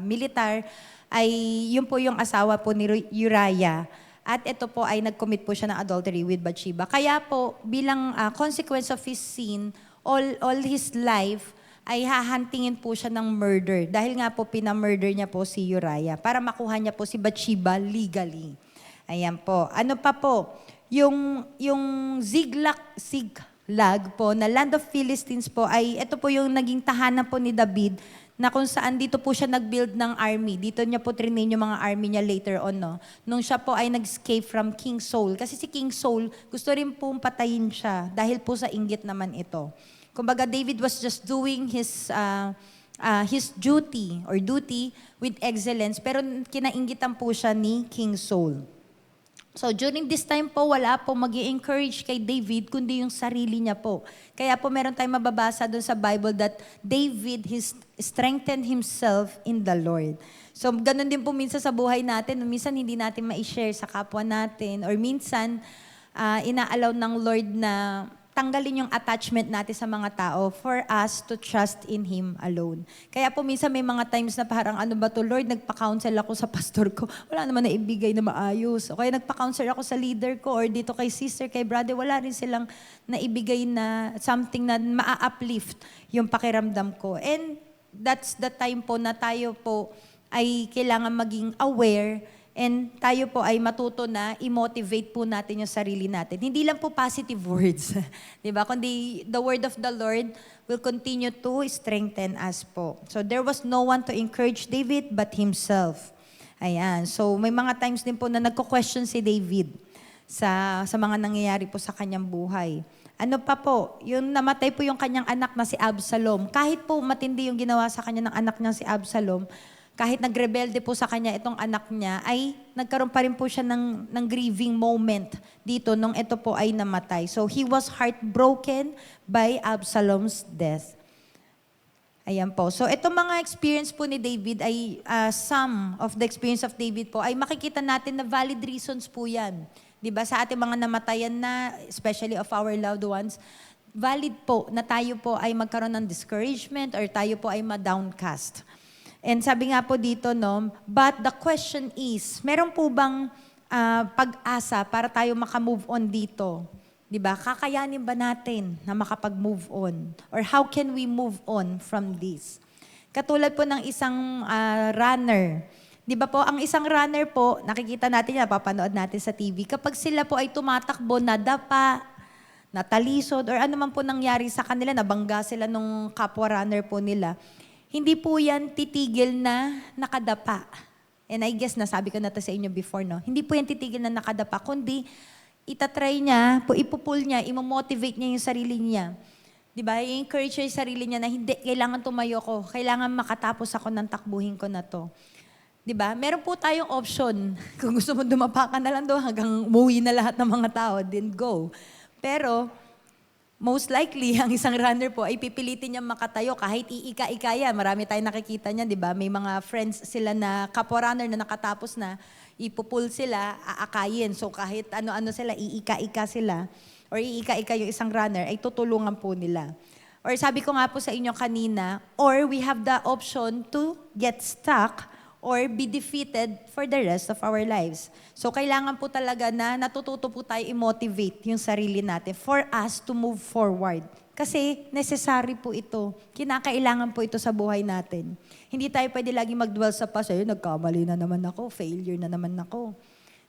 [SPEAKER 5] militar, ay yun po yung asawa po ni Uriah. At ito po ay nag-commit po siya ng adultery with Bathsheba. Kaya po, bilang consequence of his sin, all his life, ay hahantingin po siya ng murder. Dahil nga po pinamurder niya po si Uriah para makuha niya po si Bathsheba legally. Ayan po. Ano pa po? Yung Ziklag po na land of Philistines po ay ito po yung naging tahanan po ni David na kung saan dito po siya nag-build ng army. Dito niya po trinain yung mga army niya later on, no? Nung siya po ay nag-escape from King Saul. Kasi si King Saul, gusto rin po patayin siya dahil po sa inggit naman ito. Kumbaga, David was just doing his duty with excellence, pero kinainggitan po siya ni King Saul. So during this time po, wala po mag-i-encourage kay David, kundi yung sarili niya po. Kaya po meron tayong mababasa doon sa Bible that David, strengthened himself in the Lord. So ganun din po minsan sa buhay natin. Minsan hindi natin ma-share sa kapwa natin, or minsan inaalaw ng Lord na tanggalin yung attachment natin sa mga tao for us to trust in Him alone. Kaya po minsan may mga times na parang ano ba to, Lord, nagpa-counsel ako sa pastor ko, wala naman na ibigay na maayos. O kaya nagpa-counsel ako sa leader ko or dito kay sister, kay brother, wala rin silang naibigay na something na maa-uplift yung pakiramdam ko. And that's the time po na tayo po ay kailangan maging aware and tayo po ay matuto na i-motivate po natin yung sarili natin. Hindi lang po positive words, di ba? Kundi the word of the Lord will continue to strengthen us po. So there was no one to encourage David but himself. Ayan. So may mga times din po na nagko-question si David sa mga nangyayari po sa kanyang buhay. Ano pa po, yung namatay po yung kanyang anak na si Absalom. Kahit po matindi yung ginawa sa kanya ng anak niya si Absalom, kahit nagrebelde po sa kanya itong anak niya, ay nagkaroon pa rin po siya ng grieving moment dito nung ito po ay namatay. So he was heartbroken by Absalom's death. Ayan po. So itong mga experience po ni David ay some of the experience of David po ay makikita natin na valid reasons po yan. Diba? Sa ating mga namatayan na, especially of our loved ones, valid po na tayo po ay magkaroon ng discouragement or tayo po ay ma-downcast. And sabi nga po dito, no, but the question is, meron po bang pag-asa para tayo makamove on dito? Diba? Kakayanin ba natin na makapag-move on? Or how can we move on from this? Katulad po ng isang runner. Di ba po, ang isang runner po, nakikita natin yan, papanood natin sa TV, kapag sila po ay tumatakbo, nadapa, natalisod, or ano man po nangyari sa kanila, nabangga sila nung kapwa runner po nila, hindi po yan titigil na nakadapa. And I guess nasabi ko na to sa inyo before, no? Hindi po yan titigil na nakadapa, kundi itatry niya, ipupul niya, imomotivate niya yung sarili niya. Di ba? I-encourage niya yung sarili niya na hindi, kailangan tumayo ko, kailangan makatapos ako ng takbuhin ko na to. Di ba? Meron po tayong option. Kung gusto mo dumapa ka na lang doon hanggang umuwi na lahat ng mga tao, then go. Pero, most likely, ang isang runner po ay pipilitin niya makatayo kahit iika-ika yan. Marami tayong nakikita niyan, di ba? May mga friends sila na kapwa-runner na nakatapos na, ipupul sila, aakayin. So kahit ano-ano sila, iika-ika sila, or iika-ika yung isang runner, ay tutulungan po nila. Or sabi ko nga po sa inyo kanina, or we have the option to get stuck or be defeated for the rest of our lives. So kailangan po talaga na natututo po tayo i-motivate yung sarili natin for us to move forward. Kasi necessary po ito. Kinakailangan po ito sa buhay natin. Hindi tayo pwede lagi mag-dwell sa past. Ay, nagkamali na naman ako, failure na naman ako.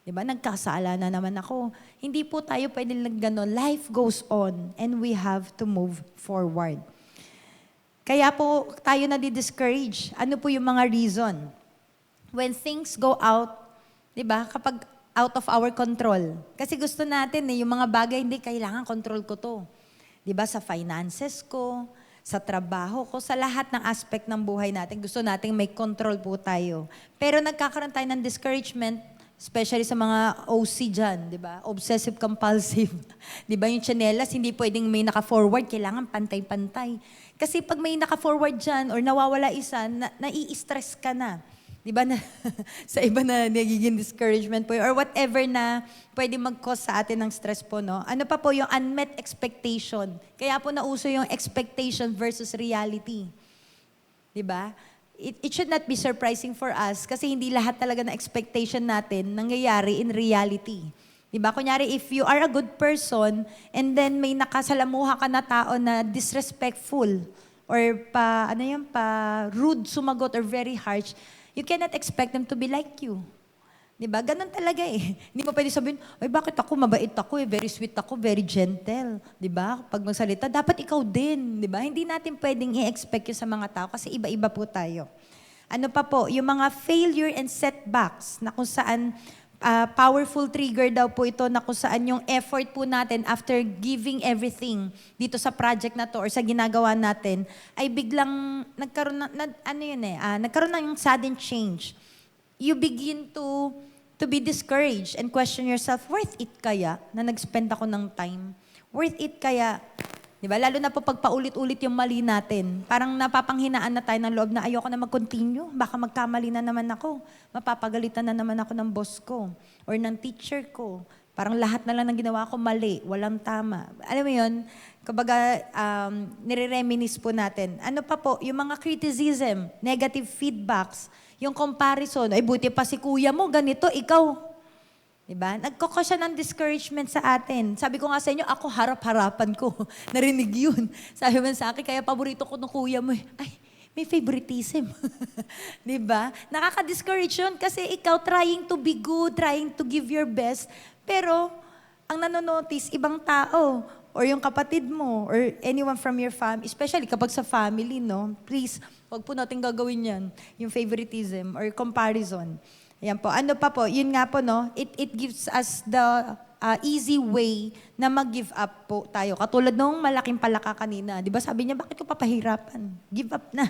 [SPEAKER 5] Diba? Nagkasala na naman ako. Hindi po tayo pwede lang gano'n. Life goes on and we have to move forward. Kaya po tayo na-discourage. Ano po yung mga reason? When things go out, di ba, kapag out of our control. Kasi gusto natin yung mga bagay, hindi, kailangan control ko to. Di ba, sa finances ko, sa trabaho ko, sa lahat ng aspect ng buhay natin, gusto natin may control po tayo. Pero nagkakaroon tayo ng discouragement, especially sa mga OC dyan, di ba? Obsessive compulsive. Di ba, yung tsinelas, hindi pwedeng may naka-forward, kailangan pantay-pantay. Kasi pag may naka-forward dyan or nawawala isa, nai-stress ka na. Di ba na sa iba na nagiging discouragement po or whatever na pwede mag-cause sa atin ng stress po, no? Ano pa po yung unmet expectation? Kaya po nauso yung expectation versus reality. Di ba? It should not be surprising for us kasi hindi lahat talaga na expectation natin nangyayari in reality. Di ba? Kunyari, if you are a good person and then may nakasalamuha ka na tao na disrespectful or pa rude sumagot or very harsh, you cannot expect them to be like you. 'Di ba? Ganun talaga eh. Hindi mo pwede sabihin, ay bakit ako, mabait ako eh, very sweet ako, very gentle. 'Di ba? Pag magsalita, dapat ikaw din. 'Di ba? Hindi natin pwedeng i-expect yun sa mga tao kasi iba-iba po tayo. Ano pa po, yung mga failure and setbacks na kung saan powerful trigger daw po ito na kung saan yung effort po natin after giving everything dito sa project na to or sa ginagawa natin ay biglang nagkaroon nagkaroon ng sudden change. You begin to be discouraged and question yourself, worth it kaya na nag-spend ako ng time? Worth it kaya? Diba? Lalo na po pag paulit-ulit yung mali natin. Parang napapanghinaan na tayo ng loob na ayoko na mag-continue. Baka magkamali na naman ako. Mapapagalitan na naman ako ng boss ko or ng teacher ko. Parang lahat na lang ng ginawa ko mali, walang tama. Alam mo yun, kumbaga nire-reminisce po natin. Ano pa po, yung mga criticism, negative feedbacks, yung comparison, ay buti pa si kuya mo, ganito, ikaw. Diba? Nagkoko siya ng discouragement sa atin. Sabi ko nga sa inyo, ako harap-harapan ko. Narinig yun. Sabi mo sa akin, kaya paborito ko ng kuya mo. Ay, may favoritism. Diba? Nakaka-discourage yun kasi ikaw trying to be good, trying to give your best, pero ang nanonotice, ibang tao, or yung kapatid mo, or anyone from your family, especially kapag sa family, no? Please, huwag po natin gagawin yan, yung favoritism or comparison. Ayan po. Ano pa po? Yun nga po, no? It gives us the easy way na mag-give up po tayo. Katulad nung malaking palaka kanina. Di ba sabi niya, bakit ko papahirapan? Give up na.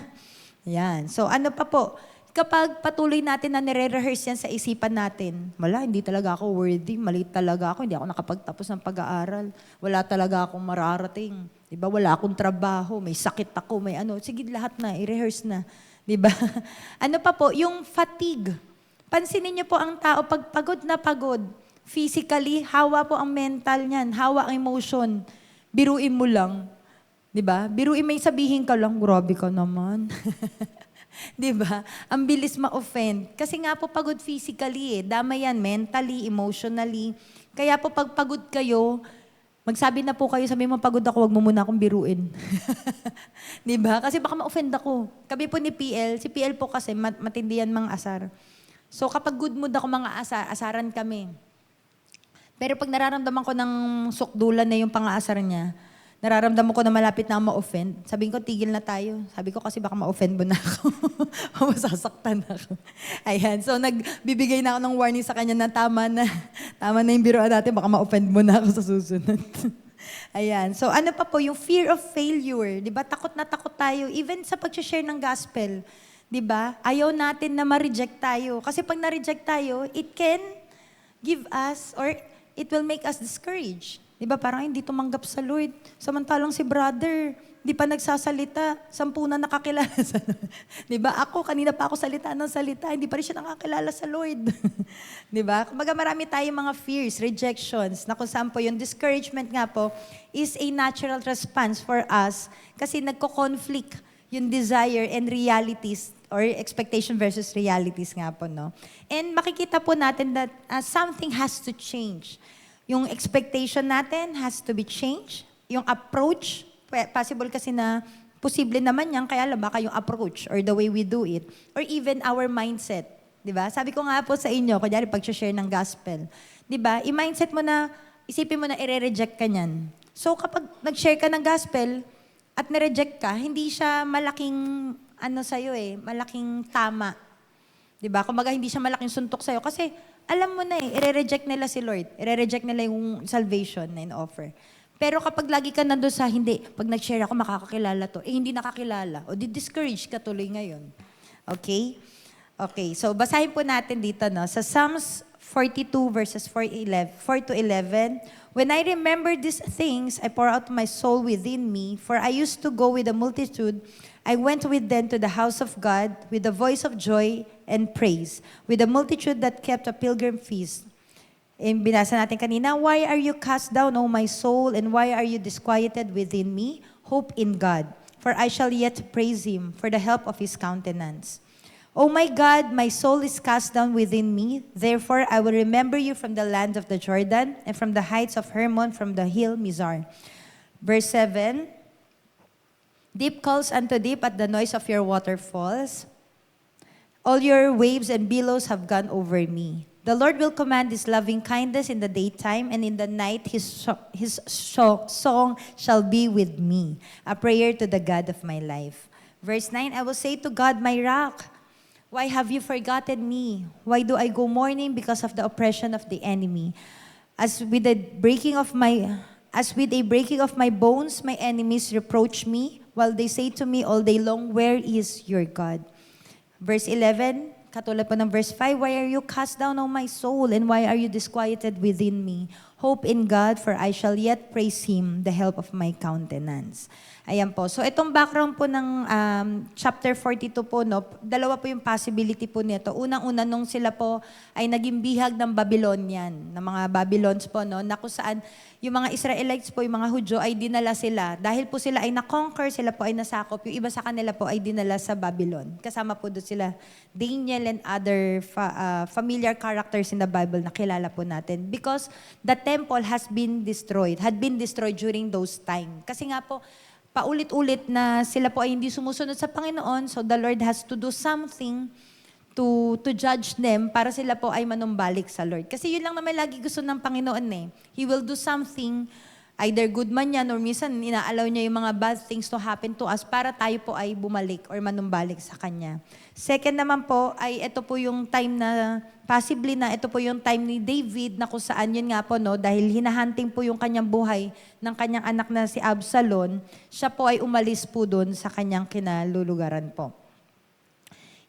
[SPEAKER 5] Ayan. So ano pa po? Kapag patuloy natin na nire-rehearse yan sa isipan natin, wala, hindi talaga ako worthy, mali talaga ako, hindi ako nakapagtapos ng pag-aaral, wala talaga akong mararating, di ba? Wala akong trabaho, may sakit ako, may ano, sige lahat na, i-rehearse na, di ba? Ano pa po, yung fatigue. Pansinin niyo po ang tao, pag pagod na pagod, physically, hawa po ang mental niyan, hawa ang emotion. Biruin mo lang, di ba? Biruin may sabihin ka lang, grabe ka naman. Di ba? Ang bilis ma-offend. Kasi nga po pagod physically eh. Dama yan mentally, emotionally. Kaya po pag pagod kayo, magsabi na po kayo, sabi mo pagod ako, wag mo muna akong biruin. Di ba? Kasi baka ma-offend ako. Kami po ni PL, si PL po kasi matindi yan mga asar. So kapag good mood ako mga asaran kami. Pero pag nararamdaman ko ng sukdulan na yung pang-aasar niya, nararamdaman ko na malapit na ma-offend. Sabihin ko, tigil na tayo. Sabi ko kasi baka ma-offend mo na ako. Masasaktan ako. Ayan. So, nagbibigay na ako ng warning sa kanya na tama na. Tama na yung biroan natin. Baka ma-offend mo na ako sa susunod. Ayan. So, ano pa po? Yung fear of failure. Di ba? Takot na takot tayo. Even sa pag-share ng gospel. Di ba? Ayaw natin na ma-reject tayo. Kasi pag na-reject tayo, it can give us or it will make us discouraged. Di ba? Parang hindi tumanggap sa Lord. Samantalang si brother, di pa nagsasalita, 10 na nakakilala sa Di ba? Ako, kanina pa ako salita ng salita, hindi pa rin siya nakakilala sa Lord. Di ba? Kumbaga marami tayong mga fears, rejections, na kung saan po yung discouragement nga po is a natural response for us kasi nagko-conflict yung desire and realities or expectation versus realities nga po, no? And makikita po natin that something has to change. Yung expectation natin has to be changed. Yung approach, possible kasi na posible naman yan, kaya lang baka yung approach or the way we do it. Or even our mindset. Diba? Sabi ko nga po sa inyo, kunyari pag-share ng gospel. Diba? I-mindset mo na, isipin mo na i-reject ka niyan. So kapag nag-share ka ng gospel at nireject ka, hindi siya malaking sa'yo malaking tama. Diba? Kumbaga hindi siya malaking suntok sa'yo kasi alam mo na i-reject nila si Lord. I-reject nila yung salvation na in-offer. Pero kapag lagi ka nandun sa, hindi, pag nag-share ako, makakakilala to. hindi nakakilala. O di-discourage ka tuloy ngayon. Okay? Okay, so basahin po natin dito, no? Sa Psalms 42 verses 4 to 11, when I remember these things, I pour out my soul within me, for I used to go with a multitude. I went with them to the house of God with a voice of joy and praise, with a multitude that kept a pilgrim feast. And binasa natin kanina, why are you cast down, O my soul, and why are you disquieted within me? Hope in God, for I shall yet praise Him for the help of His countenance. O my God, my soul is cast down within me, therefore I will remember you from the land of the Jordan, and from the heights of Hermon, from the hill Mizar. Verse 7, Deep calls unto deep at the noise of your waterfalls. All your waves and billows have gone over me. The Lord will command His loving kindness in the daytime, and in the night His song shall be with me, a prayer to the God of my life. Verse 9, I will say to God, my rock, why have you forgotten me? Why do I go mourning because of the oppression of the enemy? As with a breaking of my bones, my enemies reproach me, while they say to me all day long, where is your God? Verse 11, katulad po ng verse 5, why are you cast down, O my soul, and why are you disquieted within me? Hope in God, for I shall yet praise Him, the help of my countenance. Ayan po. So itong background po ng chapter 42 po, no, dalawa po yung possibility po nito. Unang-una nung sila po ay naging bihag ng Babylonian, ng mga Babylons po, no, na kung saan yung mga Israelites po, yung mga Hudyo ay dinala sila. Dahil po sila ay na-conquer, sila po ay nasakop. Yung iba sa kanila po ay dinala sa Babylon. Kasama po doon sila Daniel and other familiar characters in the Bible na kilala po natin. Because the temple had been destroyed during those time. Kasi nga po, paulit-ulit na sila po ay hindi sumusunod sa Panginoon, so the Lord has to do something to judge them para sila po ay manumbalik sa Lord. Kasi yun lang naman lagi gusto ng Panginoon eh. He will do something, either good man yan or minsan inaalaw niya yung mga bad things to happen to us para tayo po ay bumalik or manumbalik sa Kanya. Second naman po ay ito po yung time na, possibly na ito po yung time ni David na kung saan yun nga po, no, dahil hinahunting po yung kanyang buhay ng kanyang anak na si Absalom, siya po ay umalis po doon sa kanyang kinalulugaran po.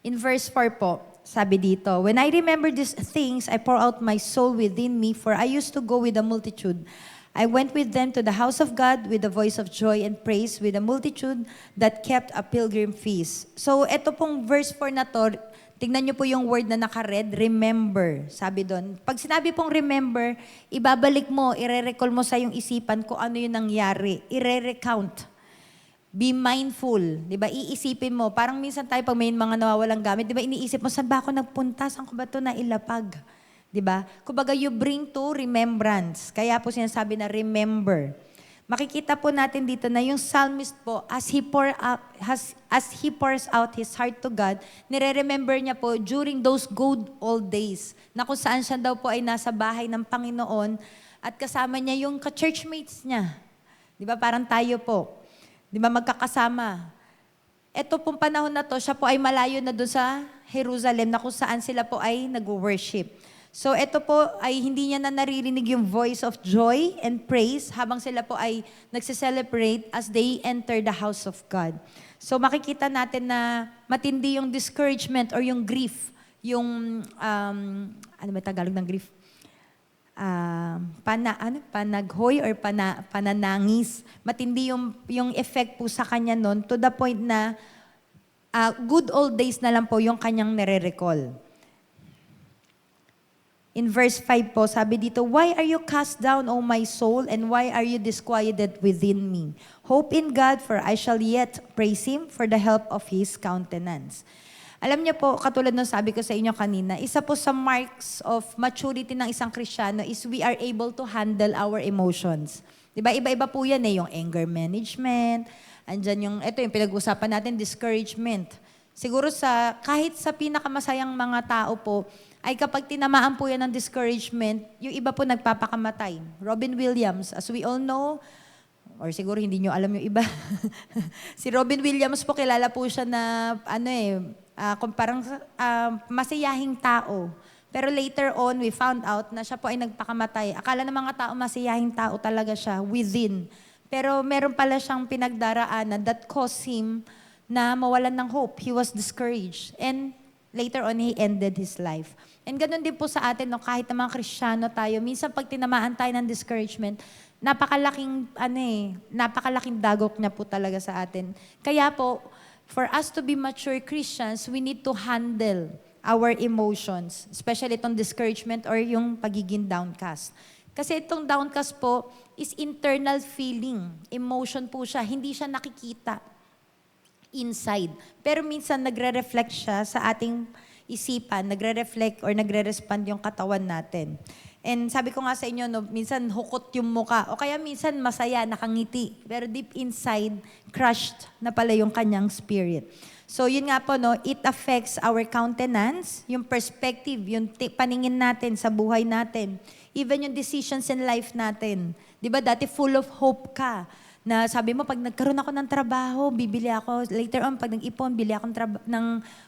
[SPEAKER 5] In verse 4 po, sabi dito, when I remember these things, I pour out my soul within me, for I used to go with the multitude. I went with them to the house of God with a voice of joy and praise with a multitude that kept a pilgrim feast. So, ito pong verse 4 na to, tingnan niyo po yung word na naka-red, remember. Sabi doon, pag sinabi pong remember, ibabalik mo, ire-recall mo sa yung isipan kung ano yung nangyari. Ire-recount. Be mindful. Di ba? Iisipin mo. Parang minsan tayo pag may mga nawawalang gamit, di ba? Iniisip mo, saan ba ako nagpunta? Saan ko ba ito nailapag? Diba? Kumbaga, you bring to remembrance. Kaya po sinasabi na remember. Makikita po natin dito na yung psalmist po, as he pours out his heart to God, nire-remember niya po during those good old days, na kung saan siya daw po ay nasa bahay ng Panginoon at kasama niya yung ka-churchmates niya. Diba? Parang tayo po. Diba? Magkakasama. Ito pong panahon na to, siya po ay malayo na doon sa Jerusalem, na kung saan sila po ay nag-worship. So ito po ay hindi niya na naririnig yung voice of joy and praise habang sila po ay nagse-celebrate as they enter the house of God. So makikita natin na matindi yung discouragement or yung grief, yung, ano ba Tagalog ng grief? Panaghoy or pananangis. Matindi yung effect po sa kanya noon to the point na good old days na lang po yung kanyang nire-recall. In verse 5 po, sabi dito, why are you cast down, O my soul, and why are you disquieted within me? Hope in God, for I shall yet praise Him for the help of His countenance. Alam niyo po, katulad ng sabi ko sa inyo kanina, isa po sa marks of maturity ng isang Kristiyano is we are able to handle our emotions. Diba? Iba-iba po yan eh, yung anger management, andyan yung, ito yung pinag-usapan natin, discouragement. Siguro kahit sa pinakamasayang mga tao po, ay kapag tinamaan po yan ng discouragement, yung iba po nagpapakamatay. Robin Williams, as we all know, or siguro hindi nyo alam yung iba. Si Robin Williams po, kilala po siya na, parang masayahing tao. Pero later on, we found out na siya po ay nagpakamatay. Akala ng mga tao, masayahing tao talaga siya within. Pero meron pala siyang pinagdaraanan that caused him na mawalan ng hope. He was discouraged. And later on, he ended his life. And ganun din po sa atin, no, kahit na mga Kristiyano tayo, minsan pag tinamaan tayo ng discouragement, napakalaking dagok niya po talaga sa atin. Kaya po, for us to be mature Christians, we need to handle our emotions, especially itong discouragement or yung pagiging downcast. Kasi itong downcast po is internal feeling. Emotion po siya, hindi siya nakikita inside. Pero minsan nagre-reflect siya sa ating isipan, nagre-reflect or nagre-respond yung katawan natin. And sabi ko nga sa inyo, no, minsan hukot yung muka, o kaya minsan masaya, nakangiti. Pero deep inside, crushed na pala yung kanyang spirit. So yun nga po, no, it affects our countenance, yung perspective, yung paningin natin sa buhay natin. Even yung decisions in life natin. Di ba, dati full of hope ka. Na sabi mo, pag nagkaroon ako ng trabaho, bibili ako. Later on, pag nag-ipon, bili ako ng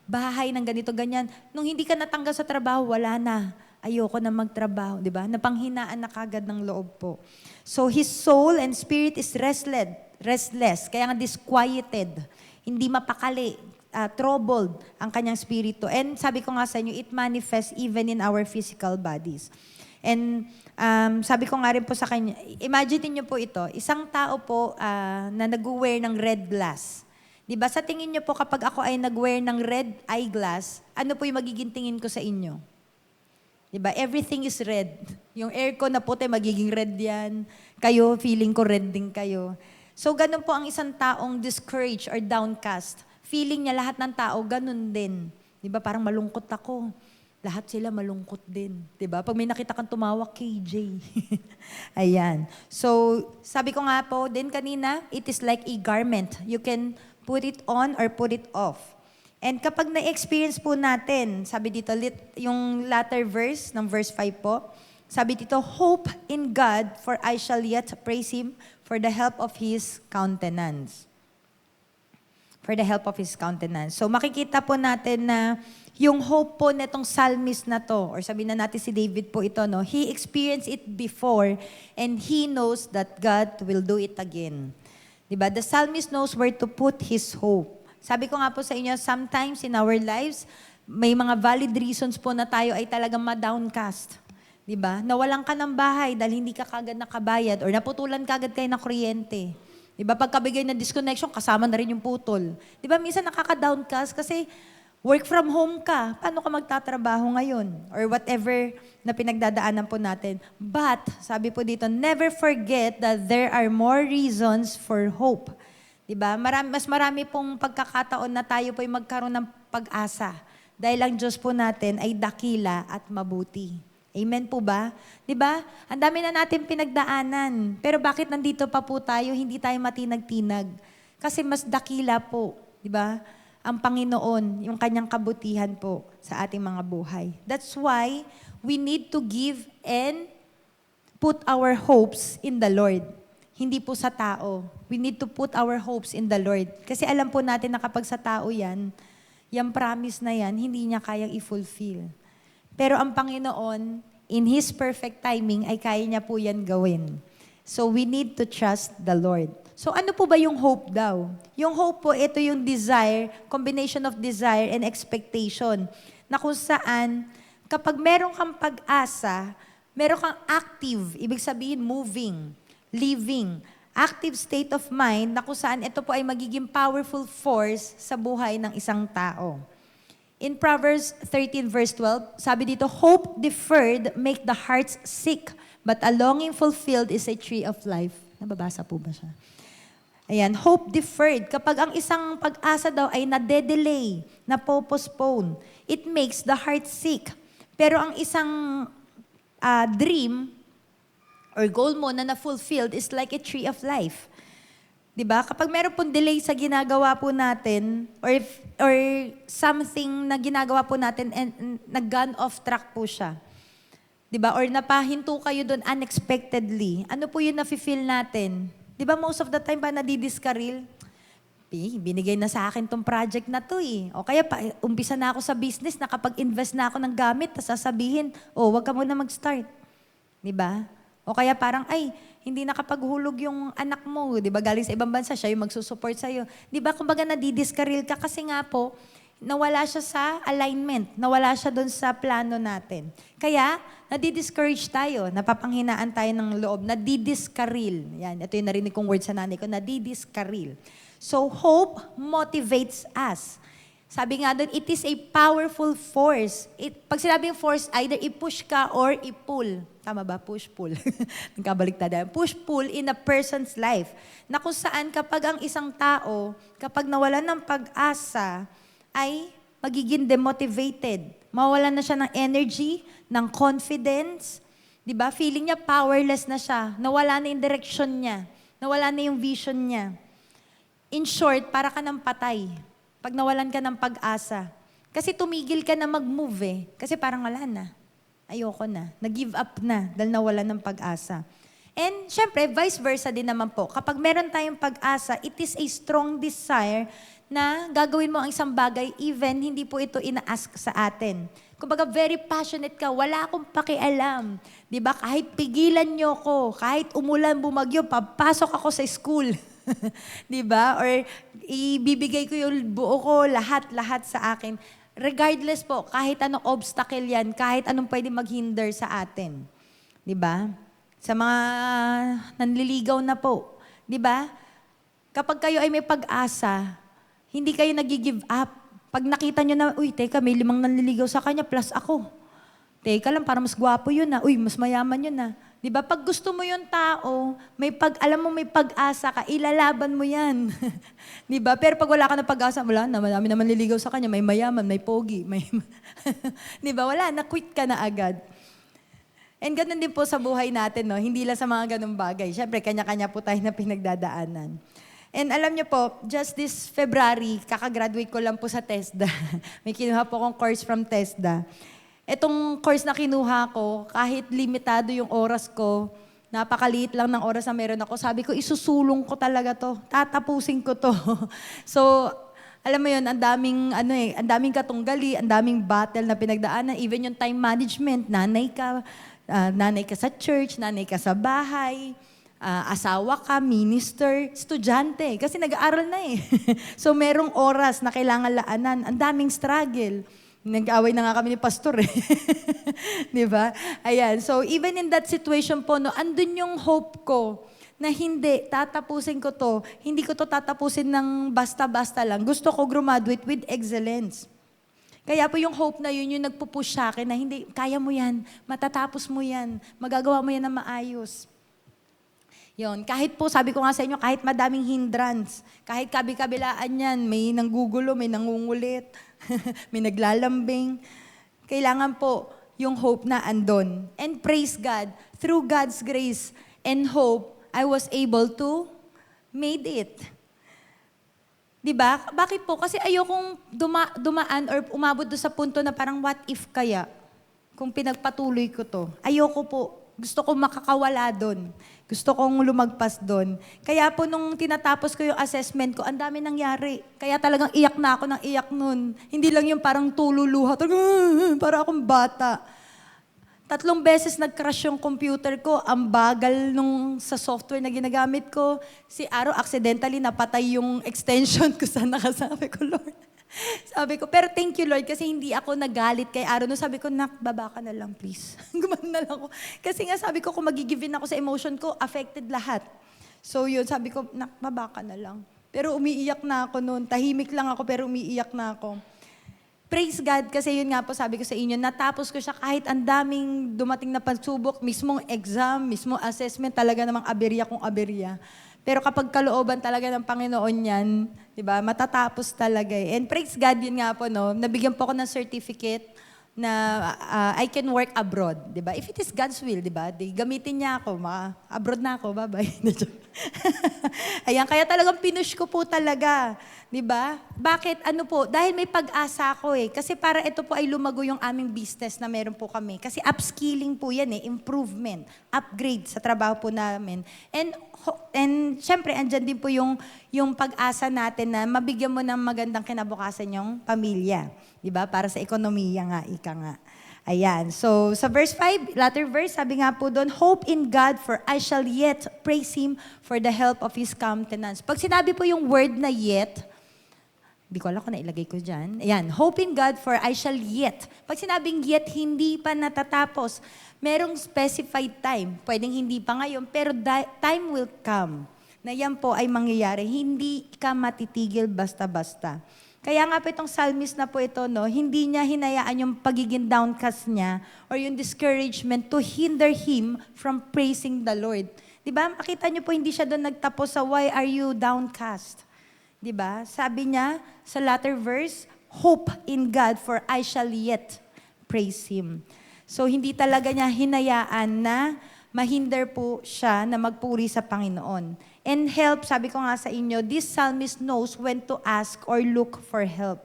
[SPEAKER 5] bahay, ng ganito, ganyan. Nung hindi ka natanggal sa trabaho, wala na. Ayoko na magtrabaho, di ba? Napanghinaan na kagad ng loob po. So his soul and spirit is restless, kaya nga disquieted, hindi mapakali, troubled ang kanyang spirito. And sabi ko nga sa inyo, it manifests even in our physical bodies. And sabi ko nga rin po sa kanya, imagine niyo po ito, isang tao po na nag-wear ng red glass. Diba? Sa tingin niyo po, kapag ako ay nag-wear ng red eyeglass, ano po yung magiging tingin ko sa inyo? Diba? Everything is red. Yung aircon na puti, magiging red yan. Kayo, feeling ko red din kayo. So, ganun po ang isang taong discouraged or downcast. Feeling niya lahat ng tao, ganun din. Diba? Parang malungkot ako. Lahat sila malungkot din. Diba? Pag may nakita kang tumawa, KJ. Ayan. So, sabi ko nga po din kanina, it is like a garment. You can put it on or put it off. And kapag na-experience po natin, sabi dito, yung latter verse, ng verse 5 po, sabi dito, hope in God, for I shall yet praise Him for the help of His countenance. For the help of His countenance. So makikita po natin na yung hope po netong psalmist na to, or sabi na natin si David po ito, no, he experienced it before and he knows that God will do it again. Diba? The psalmist knows where to put his hope. Sabi ko nga po sa inyo, sometimes in our lives, may mga valid reasons po na tayo ay talagang ma-downcast. Diba? Nawalan ka ng bahay dahil hindi ka kagad nakabayad or naputulan kagad kayo ng kuryente. Diba? Pagkabigay na disconnection, kasama na rin yung putol. Diba? Minsan nakaka-downcast kasi work from home ka. Paano ka magtatrabaho ngayon? Or whatever na pinagdadaanan po natin. But, sabi po dito, never forget that there are more reasons for hope. Diba? Mas marami pong pagkakataon na tayo po'y magkaroon ng pag-asa. Dahil ang Diyos po natin ay dakila at mabuti. Amen po ba? Diba? Ang dami na natin pinagdaanan. Pero bakit nandito pa po tayo, hindi tayo matinag-tinag? Kasi mas dakila po. Diba? Ang Panginoon, yung kanyang kabutihan po sa ating mga buhay. That's why we need to give and put our hopes in the Lord. Hindi po sa tao. We need to put our hopes in the Lord. Kasi alam po natin na kapag sa tao yan, yung promise na yan, hindi niya kayang i-fulfill. Pero ang Panginoon, in His perfect timing, ay kaya niya po yan gawin. So we need to trust the Lord. So ano po ba yung hope daw? Yung hope po, ito yung desire, combination of desire and expectation, na kung saan, kapag meron kang pag-asa, meron kang active, ibig sabihin moving, living, active state of mind na kung saan ito po ay magiging powerful force sa buhay ng isang tao. In Proverbs 13 verse 12, sabi dito, hope deferred make the hearts sick, but a longing fulfilled is a tree of life. Nababasa po ba siya? Ayan, hope deferred. Kapag ang isang pag-asa daw ay nade-delay, na-postpone, it makes the heart sick. Pero ang isang dream, or goal mo na na-fulfilled is like a tree of life. Diba? Kapag meron pong delay sa ginagawa po natin, or something na ginagawa po natin and nag-gone off track po siya. Diba? Or napahinto kayo doon unexpectedly. Ano po yung nafe-feel natin? Diba most of the time pa nadidiskaril? Binigay na sa akin tong project na to eh. O kaya umpisa na ako sa business, nakapag-invest na ako ng gamit, tapos sasabihin, wag ka muna mag-start. Diba? O kaya parang, hindi nakapaghulog yung anak mo. Di ba? Galing sa ibang bansa, siya yung magsusupport sa'yo. Di ba? Kumbaga nadidiskaril ka kasi nga po, nawala siya sa alignment. Nawala siya doon sa plano natin. Kaya, nadidiscourage tayo. Napapanghinaan tayo ng loob. Nadidiskaril. Yan, ito yung narinig kong word sa nanay ko. Nadidiskaril. So, hope motivates us. Sabi nga doon, it is a powerful force. Pag sinabing force, either i-push ka or i-pull. Tama ba? Push-pull. Nagkabaliktad. Push-pull in a person's life. Na kung saan kapag ang isang tao, kapag nawalan ng pag-asa, ay magiging demotivated. Mawalan na siya ng energy, ng confidence. Di ba? Feeling niya powerless na siya. Nawala na yung direction niya. Nawala na yung vision niya. In short, para ka ng patay. Pag nawalan ka ng pag-asa. Kasi tumigil ka na mag-move eh. Kasi parang wala na. Ayoko na. Nag-give up na dahil nawalan ng pag-asa. And syempre, vice versa din naman po. Kapag meron tayong pag-asa, it is a strong desire na gagawin mo ang isang bagay even hindi po ito ina-ask sa atin. Kumbaga, very passionate ka, wala akong pakialam. Di ba? Kahit pigilan nyo ko, kahit umulan, bumagyo, papasok ako sa school. Di ba? Or ibibigay ko yung buo ko, lahat sa akin. Regardless po, kahit anong obstacle yan, kahit anong pwede maghinder sa atin. Di ba? Sa mga nanliligaw na po. Di ba? Kapag kayo ay may pag-asa, hindi kayo nag-give up. Pag nakita nyo na, uy, teka, may 5 nanliligaw sa kanya plus ako. Teka lang, para mas gwapo yun na. Uy, mas mayaman yun na. Di ba? Pag gusto mo yung tao, alam mo may pag-asa ka, ilalaban mo yan. Di ba? Pero pag wala ka na pag-asa, wala na, marami naman nililigaw sa kanya, may mayaman, may pogi, may... Di ba? Wala, na-quit ka na agad. And ganun din po sa buhay natin, no? Hindi lang sa mga ganung bagay. Siyempre, kanya-kanya po tayo na pinagdadaanan. And alam niyo po, just this February, kakagraduate ko lang po sa TESDA. May kinuha po akong course from TESDA. Itong course na kinuha ko, kahit limitado yung oras ko, napakaliit lang ng oras na meron ako, sabi ko, isusulong ko talaga to. Tatapusin ko to. So, alam mo yun, ang daming katunggali, ang daming battle na pinagdaanan, even yung time management, nanay ka sa church, nanay ka sa bahay, asawa ka, minister, estudyante. Kasi nag-aaral na eh. So, merong oras na kailangan laanan. Ang daming struggle. Nag-away na nga kami ni pastor eh. Di ba? Ayan. So, even in that situation po, no, andun yung hope ko na hindi, tatapusin ko to. Hindi ko to tatapusin ng basta-basta lang. Gusto ko graduate with excellence. Kaya po yung hope na yun, yung nagpupush sa akin na hindi, kaya mo yan, matatapos mo yan, magagawa mo yan na maayos. Yun, kahit po, sabi ko nga sa inyo, kahit madaming hindrance, kahit kabi-kabilaan yan, may nanggugulo, may nangungulit, may naglalambing, kailangan po yung hope na andon. And praise God, through God's grace and hope, I was able to made it. Diba? Bakit po? Kasi ayokong dumaan or umabot doon sa punto na parang what if kaya? Kung pinagpatuloy ko to. Ayoko po. Gusto kong makakawala doon. Gusto kong lumagpas doon. Kaya po nung tinatapos ko yung assessment ko, ang dami nangyari. Kaya talagang iyak na ako ng iyak nun. Hindi lang yung parang tululuha. Para akong bata. 3 beses nag-crash yung computer ko. Ang bagal nung sa software na ginagamit ko. Si Aro, accidentally napatay yung extension ko sa nakasabi ko, Lord. Sabi ko, pero thank you, Lord, kasi hindi ako nagalit kay Aro. No, sabi ko, nak, baba ka na lang, please. Gumano na lang ako. Kasi nga sabi ko, kung mag-give in ako sa emotion ko, affected lahat. So yun, sabi ko, nak, baba ka na lang. Pero umiiyak na ako noon. Tahimik lang ako, pero umiiyak na ako. Praise God, kasi yun nga po sabi ko sa inyo, natapos ko siya kahit ang daming dumating na pagsubok, mismong exam, mismong assessment, talaga namang aberya kung aberya. Pero kapag kalooban talaga ng Panginoon yan, di ba, matatapos talaga eh. And praise God, yun nga po, no, nabigyan po ako ng certificate na I can work abroad, di ba? If it is God's will, di ba? Gamitin niya ako, abroad na ako, bye-bye. Ayan, kaya talagang pinush ko po talaga. Di ba? Bakit? Ano po? Dahil may pag-asa ako eh. Kasi para ito po ay lumago yung aming business na meron po kami. Kasi upskilling po yan eh. Improvement, upgrade sa trabaho po namin. And syempre, andyan din po yung pag-asa natin na mabigyan mo ng magandang kinabukasan yung pamilya. Di ba? Para sa ekonomiya nga, ika nga. Ayan. So, sa verse 5, latter verse, sabi nga po doon, hope in God for I shall yet praise Him for the help of His countenance. Pag sinabi po yung word na yet, hindi ko alam kung nailagay ko dyan. Ayan, hope in God for I shall yet. Pag sinabing yet, hindi pa natatapos. Merong specified time. Pwedeng hindi pa ngayon, pero time will come na yan po ay mangyayari. Hindi ka matitigil basta-basta. Kaya nga po itong psalmist na po ito, no, hindi niya hinayaan yung pagiging downcast niya or yung discouragement to hinder him from praising the Lord. Diba? Makita niyo po, hindi siya doon nagtapos sa why are you downcast? Diba? Sabi niya sa latter verse, hope in God for I shall yet praise Him. So, hindi talaga niya hinayaan na mahinder po siya na magpuri sa Panginoon. And help, sabi ko nga sa inyo, this psalmist knows when to ask or look for help.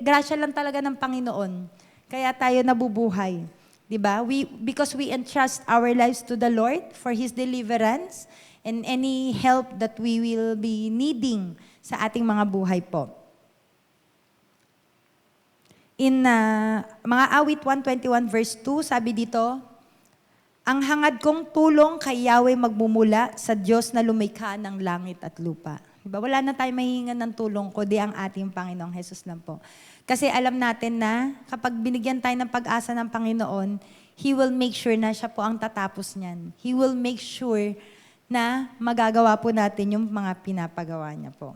[SPEAKER 5] Grasya lang talaga ng Panginoon. Kaya tayo nabubuhay. Diba? Because we entrust our lives to the Lord for His deliverance and any help that we will be needing sa ating mga buhay po. In mga awit 121 verse 2, sabi dito, ang hangad kong tulong kay Yahweh magmumula sa Diyos na lumikha ng langit at lupa. Diba? Wala na tayong mahihingan ng tulong kundi ang ating Panginoong Hesus lang po. Kasi alam natin na kapag binigyan tayo ng pag-asa ng Panginoon, He will make sure na siya po ang tatapos niyan. He will make sure na magagawa po natin yung mga pinapagawa niya po.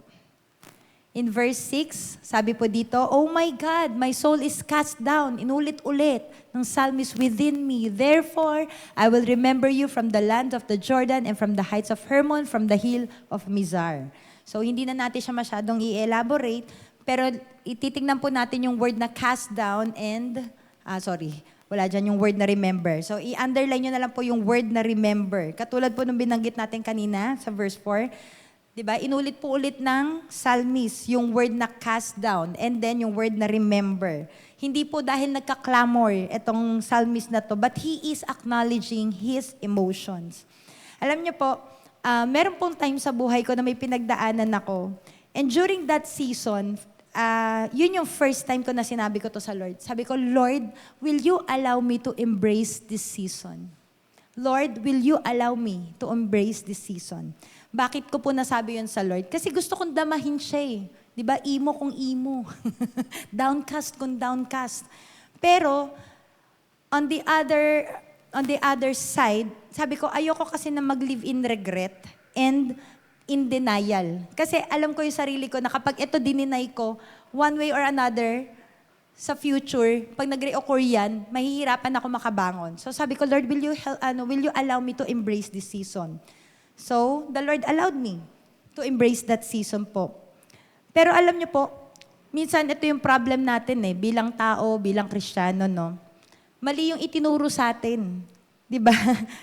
[SPEAKER 5] In verse 6, sabi po dito, oh my God, my soul is cast down. Inulit-ulit ng psalmist within me. Therefore, I will remember you from the land of the Jordan and from the heights of Hermon, from the hill of Mizar. So, hindi na natin siya masyadong i-elaborate, pero ititignan po natin yung word na cast down and, wala dyan yung word na remember. So, i-underline nyo na lang po yung word na remember. Katulad po nung binanggit natin kanina sa verse 4, diba? Inulit po ulit ng psalmist yung word na cast down and then yung word na remember. Hindi po dahil nagka-clamor itong psalmist na to, but he is acknowledging his emotions. Alam niyo po, meron pong time sa buhay ko na may pinagdaanan ako. And during that season, yun yung first time ko na sinabi ko to sa Lord. Sabi ko, Lord, will you allow me to embrace this season? Lord, will you allow me to embrace this season? Bakit ko po nasabi yun sa Lord? Kasi gusto kong damahin siya eh. Di ba? Imo kung imo. Downcast kung downcast. Pero, on the other side, sabi ko, ayoko kasi na mag-live in regret and in denial. Kasi alam ko yung sarili ko na kapag ito dininay ko, one way or another, sa future, pag nag-reoccur yan, mahihirapan ako makabangon. So sabi ko, Lord, will you allow me to embrace this season? So, the Lord allowed me to embrace that season po. Pero alam niyo po, minsan ito yung problem natin bilang tao, bilang Kristiyano, no? Mali yung itinuro sa atin. Di ba?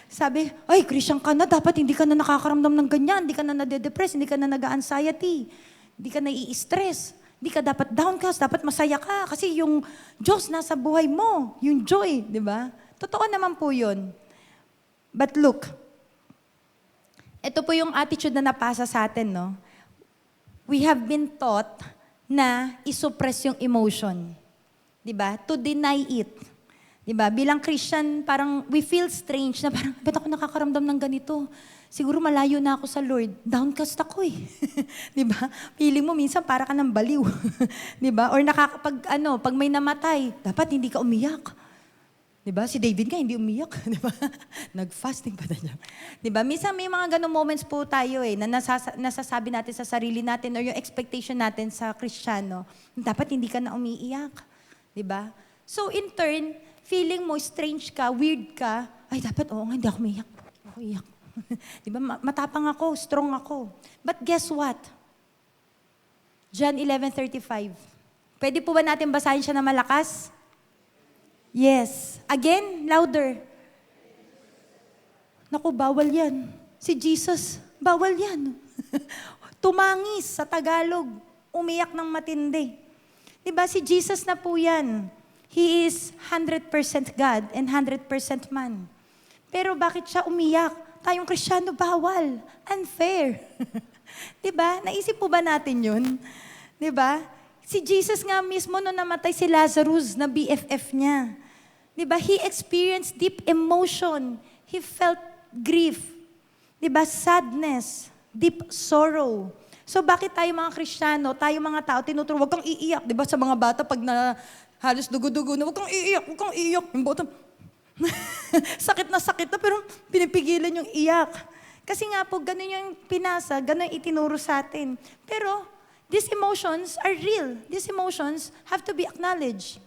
[SPEAKER 5] Sabi, ay, Christian ka na, dapat hindi ka na nakakaramdam ng ganyan, hindi ka na nade-depress, hindi ka na nag-anxiety, hindi ka na i-stress, hindi ka dapat downcast, dapat masaya ka, kasi yung Diyos nasa buhay mo, yung joy, di ba? Totoo naman po yun. But look, ito po yung attitude na napasa sa atin, no? We have been taught na isuppress yung emotion. Di ba? To deny it. Di ba? Bilang Christian, parang we feel strange na parang, ba't ako nakakaramdam ng ganito? Siguro malayo na ako sa Lord. Downcast ako eh. Di ba? Feeling mo minsan para ka ng baliw. Di ba? Or pag may namatay, dapat hindi ka umiyak. Di ba? Si David nga hindi umiyak. Di ba? Nag-fasting pa na niya. Di ba? Minsan may mga ganong moments po tayo na nasasabi natin sa sarili natin or yung expectation natin sa Kristiyano, dapat hindi ka na umiiyak. Di ba? So in turn, feeling mo strange ka, weird ka, ay dapat, hindi ako umiiyak. Ako iyak. Di ba? Matapang ako, strong ako. But guess what? John 11:35. Pwede po ba natin basahin siya na malakas? Yes. Again, louder. Naku, bawal yan. Si Jesus, bawal yan. Tumangis sa Tagalog. Umiyak ng matindi. Diba, si Jesus na po yan. He is 100% God and 100% man. Pero bakit siya umiyak? Tayong Kristiyano, bawal. Unfair. Diba? Naisip po ba natin yun? Diba? Si Jesus nga mismo nung namatay si Lazarus na BFF niya. Diba? He experienced deep emotion. He felt grief. Diba? Sadness. Deep sorrow. So bakit tayo mga Kristiyano, tayo mga tao, tinuturo, huwag kang iiyak. Diba sa mga bata, pag na halos dugo-dugo na, huwag kang iiyak, huwag kang iiyak. Yung bata, sakit na, pero pinipigilan yung iyak. Kasi nga po, ganun yung pinasa, ganun yung itinuro sa atin. Pero, these emotions are real. These emotions have to be acknowledged.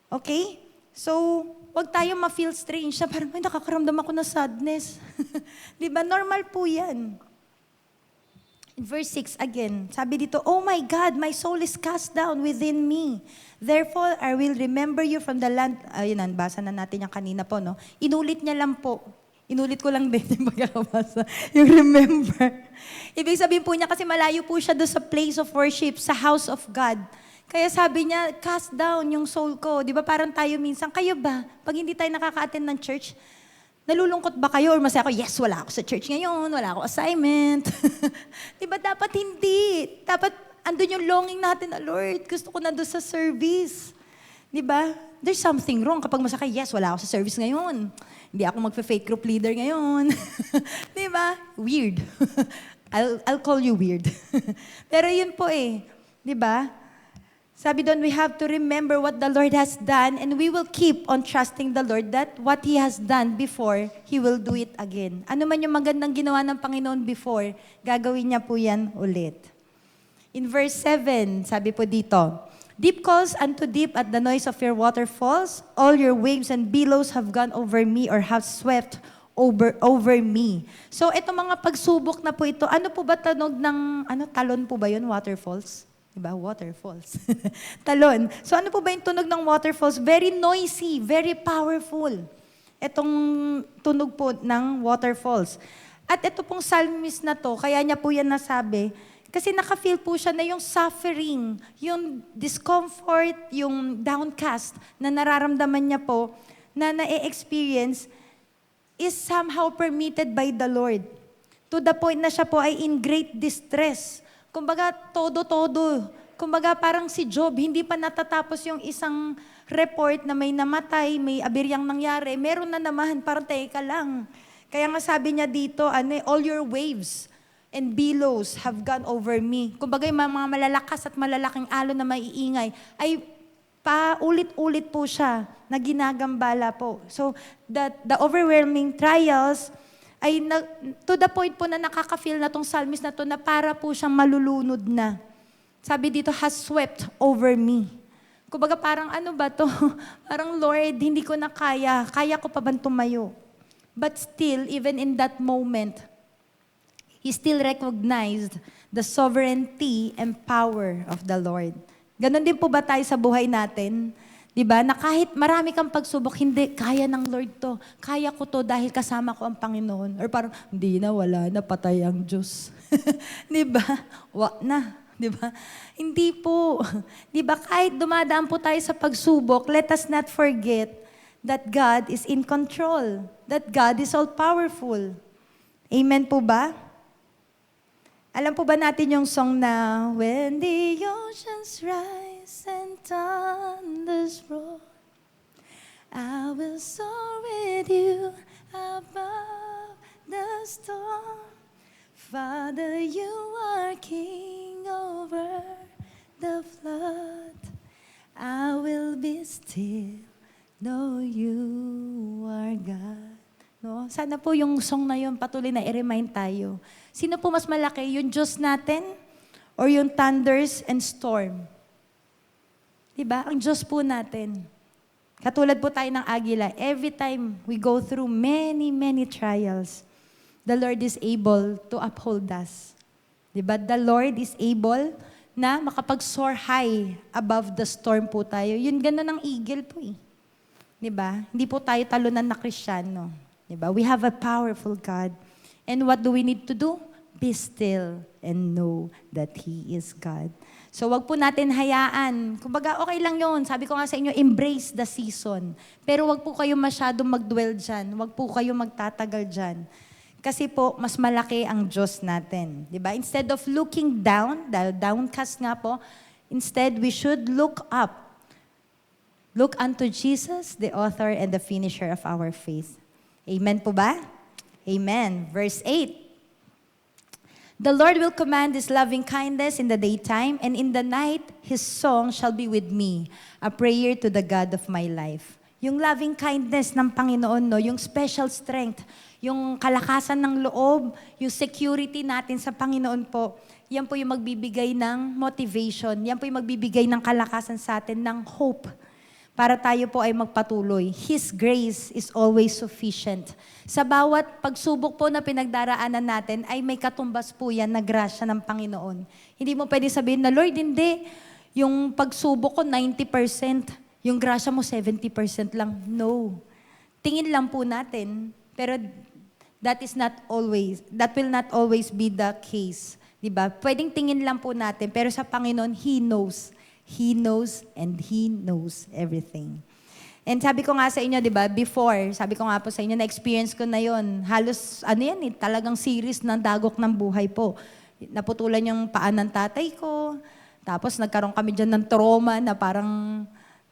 [SPEAKER 5] Okay? So, wag tayo ma-feel strange na parang, ay, nakakaramdam ako na sadness. Di ba? Normal po yan. In verse 6 again, sabi dito, "Oh my God, my soul is cast down within me. Therefore, I will remember you from the land." Ayun, basa na natin yung kanina po, no? Inulit niya lang po. Inulit ko lang din yung pagkakabasa. Yung remember. Ibig sabihin po niya kasi malayo po siya doon sa place of worship, sa house of God. Kaya sabi niya, cast down yung soul ko. Di ba parang tayo minsan, kayo ba? Pag hindi tayo nakaka-attend ng church, nalulungkot ba kayo? Or masaya ako, yes, wala ako sa church ngayon, wala ako assignment. Di ba dapat hindi? Dapat andun yung longing natin na, Lord, gusto ko nandun sa service. Di ba? There's something wrong kapag masakay, yes, wala ako sa service ngayon. Hindi ako magpa-fake group leader ngayon. Di ba? Weird. I'll call you weird. Pero yun po eh. Di ba? Sabi doon, we have to remember what the Lord has done and we will keep on trusting the Lord that what He has done before, He will do it again. Ano man yung magandang ginawa ng Panginoon before, gagawin niya po yan ulit. In verse 7, sabi po dito, "Deep calls unto deep at the noise of your waterfalls. All your waves and billows have gone over me or have swept over me." So, ito mga pagsubok na po ito, ano po ba tunog ng, talon po ba yun, waterfalls? Diba? Waterfalls. Talon. So, ano po ba yung tunog ng waterfalls? Very noisy, very powerful. Itong tunog po ng waterfalls. At ito pong psalmist na to, kaya niya po yan nasabi, kasi naka-feel po siya na yung suffering, yung discomfort, yung downcast na nararamdaman niya po, na na-experience, is somehow permitted by the Lord. To the point na siya po ay in great distress. Kumbaga, todo-todo. Kumbaga, parang si Job, hindi pa natatapos yung isang report na may namatay, may abiryang nangyari. Meron na naman, parang teka lang. Kaya nga sabi niya dito, all your waves and billows have gone over me. Kumbaga, yung mga malalakas at malalaking alon na maiingay, ay paulit-ulit po siya na ginagambala po. So, the overwhelming trials ay to the point po na nakaka-feel na tong psalmist na to na para po siyang malulunod na. Sabi dito, has swept over me. Kumbaga parang ano ba to? Parang Lord, hindi ko na kaya. Kaya ko pa bang tumayo? But still, even in that moment, he still recognized the sovereignty and power of the Lord. Ganon din po ba tayo sa buhay natin? Diba? Na kahit marami kang pagsubok, hindi, kaya ng Lord to. Kaya ko to dahil kasama ko ang Panginoon. Or parang, hindi na, wala na, patay ang Diyos. Diba? Wak na. Diba? Hindi po. Diba? Kahit dumadaan po tayo sa pagsubok, let us not forget that God is in control. That God is all-powerful. Amen po ba? Alam po ba natin yung song na, "When the oceans rise and thunders roar, I will soar with you above the storm. Father, you are king over the flood. I will be still, know you are God." No? Sana po yung song na yun patuloy na i-remind tayo. Sino po mas malaki? Yung Diyos natin or yung thunders and storm? Diba? Ang Diyos po natin. Katulad po tayo ng agila. Every time we go through many, many trials, the Lord is able to uphold us. Diba? The Lord is able na makapag-soar high above the storm po tayo. Yun gano'n ang eagle po eh. Diba? Hindi po tayo talunan na Kristiyano. Diba? We have a powerful God. And what do we need to do? Be still and know that He is God. So wag po natin hayaan. Kumbaga, okay lang yun. Sabi ko nga sa inyo, embrace the season. Pero wag po kayo masyadong mag-dwell dyan. Wag po kayo magtatagal dyan. Kasi po, mas malaki ang Diyos natin. Diba? Instead of looking down, dahil downcast nga po, instead we should look up. Look unto Jesus, the author and the finisher of our faith. Amen po ba? Amen. Verse 8. "The Lord will command His loving kindness in the daytime, and in the night His song shall be with me, a prayer to the God of my life." Yung loving kindness ng Panginoon, no? Yung special strength, yung kalakasan ng loob, yung security natin sa Panginoon po, yan po yung magbibigay ng motivation, yan po yung magbibigay ng kalakasan sa atin, ng hope. para tayo po ay magpatuloy. His grace is always sufficient. Sa bawat pagsubok po na pinagdaraanan natin, ay may katumbas po yan na grasya ng Panginoon. Hindi mo pwede sabihin na, Lord, hindi. Yung pagsubok ko, 90%. Yung grasya mo, 70% lang. No. Tingin lang po natin. Pero that will not always be the case. Diba? Pwedeng tingin lang po natin, pero sa Panginoon, He knows. He knows and He knows everything. And sabi ko nga sa inyo, di ba, before, sabi ko nga po sa inyo, na-experience ko na yon. Halos, talagang series ng dagok ng buhay po. Naputulan yung paa ng tatay ko, tapos nagkaroon kami dyan ng trauma na parang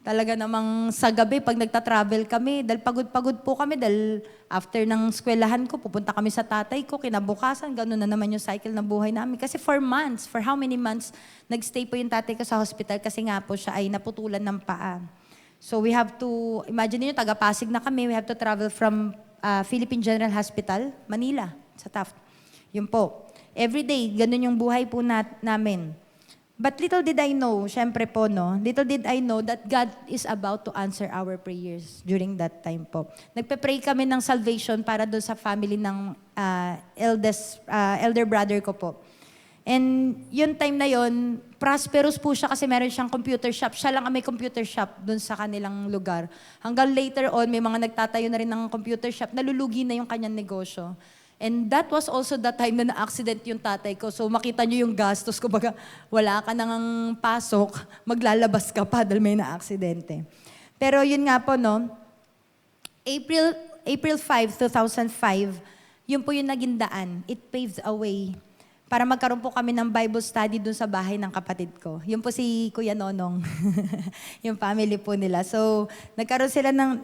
[SPEAKER 5] talaga namang sa gabi, pag nagta-travel kami, dahil pagod-pagod po kami, dahil after ng eskwelahan ko, pupunta kami sa tatay ko, kinabukasan, gano'n na naman yung cycle ng buhay namin. Kasi for how many months, nagstay po yung tatay ko sa hospital kasi nga po siya ay naputulan ng paa. So we have to, imagine niyo, taga-Pasig na kami, we have to travel from Philippine General Hospital, Manila, sa Taft. Yun po. Every day, ganun yung buhay po namin. But little did I know, syempre po, no? Little did I know that God is about to answer our prayers during that time po. Nagpe-pray kami ng salvation para doon sa family ng elder brother ko po. And yun time na yun, prosperous po siya kasi meron siyang computer shop. Siya lang ang may computer shop doon sa kanilang lugar. Hanggang later on, may mga nagtatayo na rin ng computer shop, nalulugi na yung kanyang negosyo. And that was also the time na na-accident yung tatay ko. So makita nyo yung gastos ko, baga wala ka nang pasok, maglalabas ka pa dahil may na-aksidente. Pero yun nga po, no, April 5, 2005, yun po yung naging daan. It paved a way para magkaroon po kami ng Bible study dun sa bahay ng kapatid ko. Yun po si Kuya Nonong, yung family po nila. So, nagkaroon sila ng,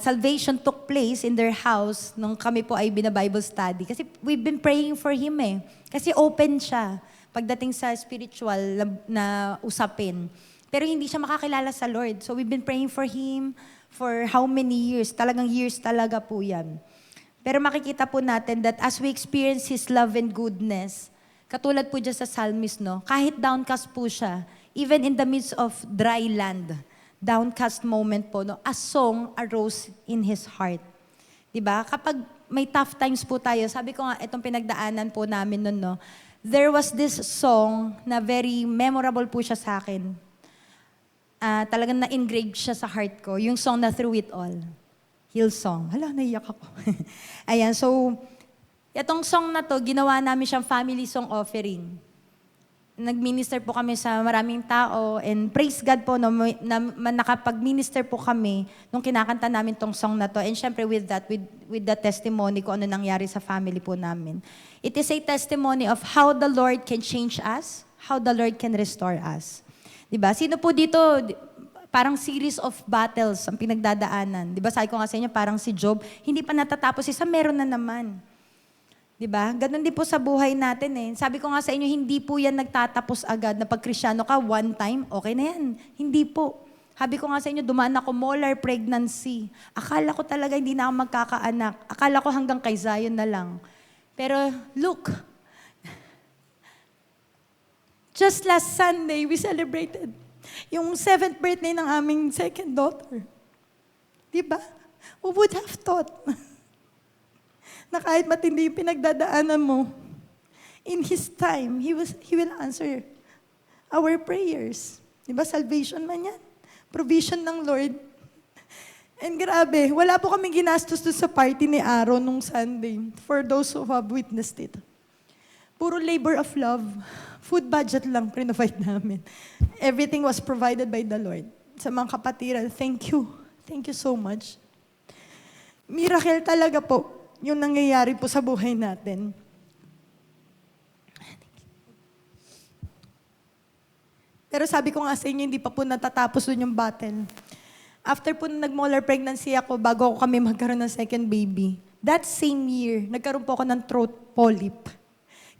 [SPEAKER 5] salvation took place in their house nung kami po ay bina-Bible study. Kasi we've been praying for him eh. Kasi open siya pagdating sa spiritual na usapin. Pero hindi siya makakilala sa Lord. So, we've been praying for him for how many years? Talagang years talaga po yan. Pero makikita po natin that as we experience His love and goodness, katulad po dyan sa psalmist, no, kahit downcast po siya, even in the midst of dry land, downcast moment po, no, a song arose in his heart. Diba? Kapag may tough times po tayo, sabi ko nga, itong pinagdaanan po namin nun, no, there was this song na very memorable po siya sa akin. Talagang na-engrave siya sa heart ko, yung song na Through It All. Hillsong. Hala, naiyak ako. Ayan, so, itong song na to, ginawa namin siyang family song offering. Nag-minister po kami sa maraming tao, and praise God po, no, nakapag-minister po kami nung kinakanta namin tong song na to. And syempre with that, with the testimony ko ano nangyari sa family po namin. It is a testimony of how the Lord can change us, how the Lord can restore us. Diba? Sino po dito, parang series of battles ang pinagdadaanan. Di ba? Sabi ko nga sa inyo, parang si Job, hindi pa natatapos, isa meron na naman. Di ba? Ganon din po sa buhay natin eh. Sabi ko nga sa inyo, hindi po yan nagtatapos agad na pag Kristyano ka, one time, okay na yan. Hindi po. Sabi ko nga sa inyo, dumaan ako molar pregnancy. Akala ko talaga hindi na ako magkakaanak. Akala ko hanggang kay Zion na lang. Pero look, just last Sunday, we celebrated yung 7th birthday ng aming second daughter. Diba? Who would have thought na kahit matindi yung pinagdadaanan mo, in His time, He will answer our prayers. Diba? Salvation man yan. Provision ng Lord. And grabe, wala po kami ginastos doon sa party ni Aaron nung Sunday for those who have witnessed it. Puro labor of love. Food budget lang provide namin. Everything was provided by the Lord. Sa mga kapatiran, thank you. Thank you so much. Miracle talaga po yung nangyayari po sa buhay natin. Pero sabi ko nga sa inyo, hindi pa po natatapos dun yung battle. After po nag-molar pregnancy ako, bago kami magkaroon ng second baby, that same year, nagkaroon po ako ng throat polyp.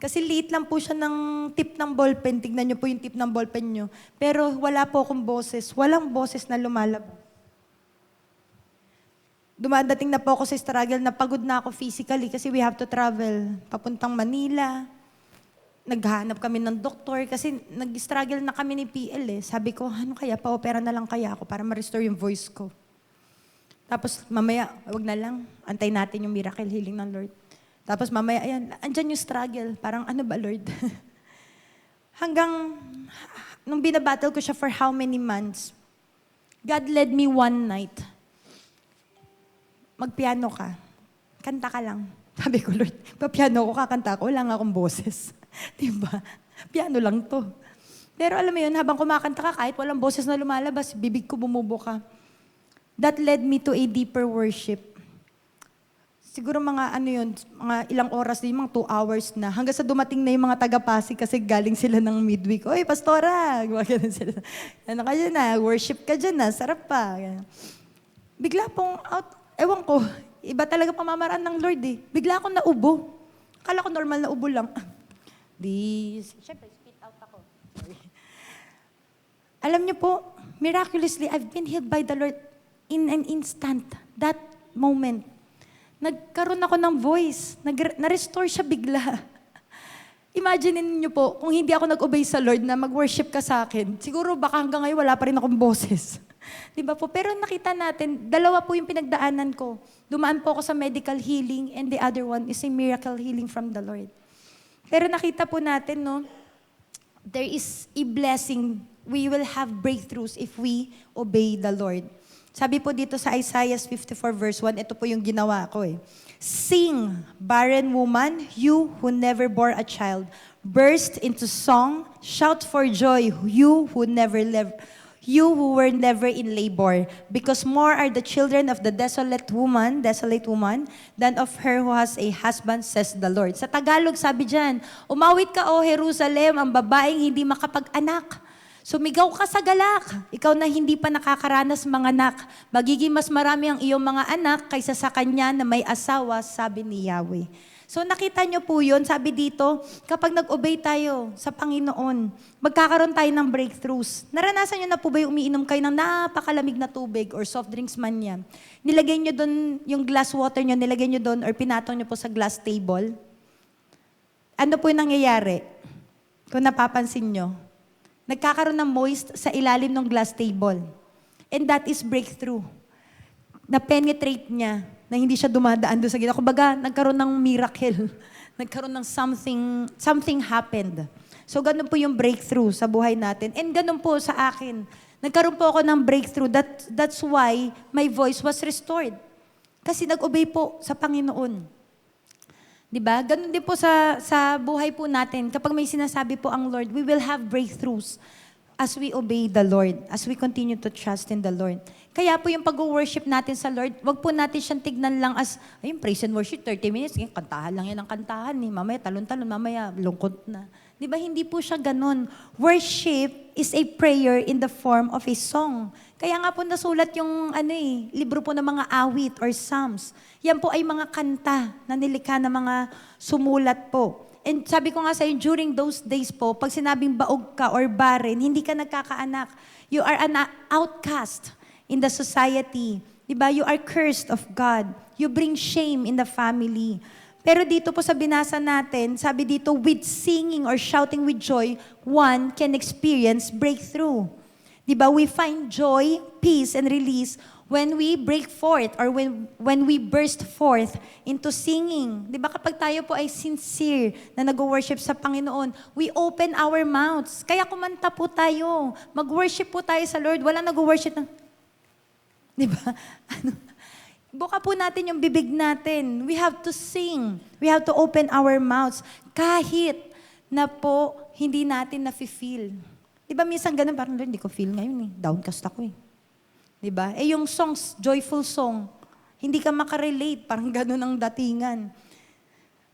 [SPEAKER 5] Kasi liit lang po siya ng tip ng ballpen. Tignan niyo po yung tip ng ballpen niyo. Pero wala po akong boses. Walang boses na lumalabas. Dumadating na po ako sa struggle na pagod na ako physically kasi we have to travel papuntang Manila. naghahanap kami ng doktor kasi nag-struggle na kami ni PL eh. Sabi ko, ano kaya, pa-opera na lang kaya ako para ma-restore yung voice ko. Tapos mamaya, wag na lang, antay natin yung miracle healing ng Lord. Tapos mamaya, ayan, andyan yung struggle. Parang ano ba, Lord? Hanggang, nung binabattle ko siya for how many months, God led me one night. Magpiano ka. Kanta ka lang. Sabi ko, Lord, papiano ko, kakanta ko, wala nga akong boses. Diba? Piano lang to. Pero alam mo yun, habang kumakanta ka, kahit walang boses na lumalabas, bibig ko bumubuka. That led me to a deeper worship. Siguro mga ano yun, mga ilang oras din, mga 2 hours na. Hanggang sa dumating na yung mga taga-Pasig kasi galing sila ng midweek. Oy, pastora! Gumagano sila. Ano ka dyan na? Worship ka dyan na. Sarap pa. Ganun. Bigla pong out, ewan ko, iba talaga pamamaraan ng Lord eh. Bigla akong naubo. Akala ko normal na ubo lang. Siyempre, spit out ako. Sorry. Alam niyo po, miraculously, I've been healed by the Lord in an instant. That moment. Nagkaroon ako ng voice. Na-restore siya bigla. Imagine niyo po, kung hindi ako nag-obey sa Lord na mag-worship ka sa akin, siguro baka hanggang ngayon wala pa rin akong boses. Di ba po? Pero nakita natin, dalawa po yung pinagdaanan ko. Dumaan po ako sa medical healing and the other one is a miracle healing from the Lord. Pero nakita po natin, no, there is a blessing. We will have breakthroughs if we obey the Lord. Sabi po dito sa Isaiah 54 verse 1, ito po yung ginawa ko eh. Sing, barren woman, you who never bore a child. Burst into song, shout for joy, you who were never in labor. Because more are the children of the desolate woman, than of her who has a husband, says the Lord. Sa Tagalog, sabi dyan, umawit ka, O Jerusalem, ang babaeng hindi makapag-anak. Sumigaw ka sa galak. Ikaw na hindi pa nakakaranas mga anak. Magiging mas marami ang iyong mga anak kaysa sa kanya na may asawa, sabi ni Yahweh. So nakita nyo po yun, sabi dito, kapag nag-obey tayo sa Panginoon, magkakaroon tayo ng breakthroughs. Naranasan nyo na po ba yung umiinom kayo ng napakalamig na tubig or soft drinks man yan? Nilagay nyo doon, yung glass water nyo, nilagay nyo doon or pinatong nyo po sa glass table? Ano po yung nangyayari? Kung napapansin nyo, nagkakaroon ng moist sa ilalim ng glass table. And that is breakthrough. Na-penetrate niya, na hindi siya dumadaan doon sa gitna. Kumbaga, nagkaroon ng miracle. Nagkaroon ng something happened. So, ganun po yung breakthrough sa buhay natin. And ganun po sa akin. Nagkaroon po ako ng breakthrough. That's why my voice was restored. Kasi nag-obey po sa Panginoon. Diba? Ganun din po sa buhay po natin. Kapag may sinasabi po ang Lord, we will have breakthroughs as we obey the Lord, as we continue to trust in the Lord. Kaya po yung pag-worship natin sa Lord, wag po natin siyang tignan lang as, ayun, praise and worship, 30 minutes, kantahan lang yan ang kantahan. Mamaya talon-talon, mamaya lungkot na. Diba? Hindi po siya ganun. Worship is a prayer in the form of a song. Kaya nga po nasulat yung libro po ng mga awit or psalms. Yan po ay mga kanta na nilikha ng mga sumulat po. And sabi ko nga sa inyo, during those days po, pag sinabing baog ka or barren, hindi ka nagkakaanak. You are an outcast in the society. Diba? You are cursed of God. You bring shame in the family. Pero dito po sa binasa natin, sabi dito, with singing or shouting with joy, one can experience breakthrough. Diba? We find joy, peace, and release when we break forth or when we burst forth into singing. Diba? Kapag tayo po ay sincere na nag-worship sa Panginoon, we open our mouths. Kaya kumanta po tayo. Mag-worship po tayo sa Lord. Wala nag-worship ng... Diba? Buka po natin yung bibig natin. We have to sing. We have to open our mouths. Kahit na po hindi natin nafe-feel. Diba minsan ganun, parang hindi ko feel ngayon eh. Downcast ako eh. Diba? Eh yung songs, joyful song, hindi ka makarelate, parang ganun ang datingan.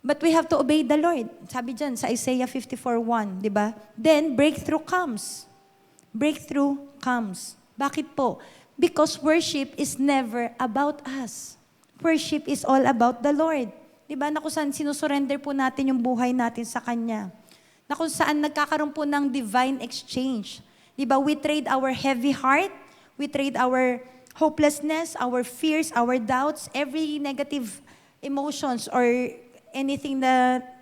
[SPEAKER 5] But we have to obey the Lord. Sabi dyan sa Isaiah 54:1, diba? Then breakthrough comes. Breakthrough comes. Bakit po? Because worship is never about us. Worship is all about the Lord. Diba? Na kung saan sinusurrender po natin yung buhay natin sa Kanya. Na kung saan nagkakaroon po ng divine exchange. Diba? We trade our heavy heart, we trade our hopelessness, our fears, our doubts, every negative emotions or anything that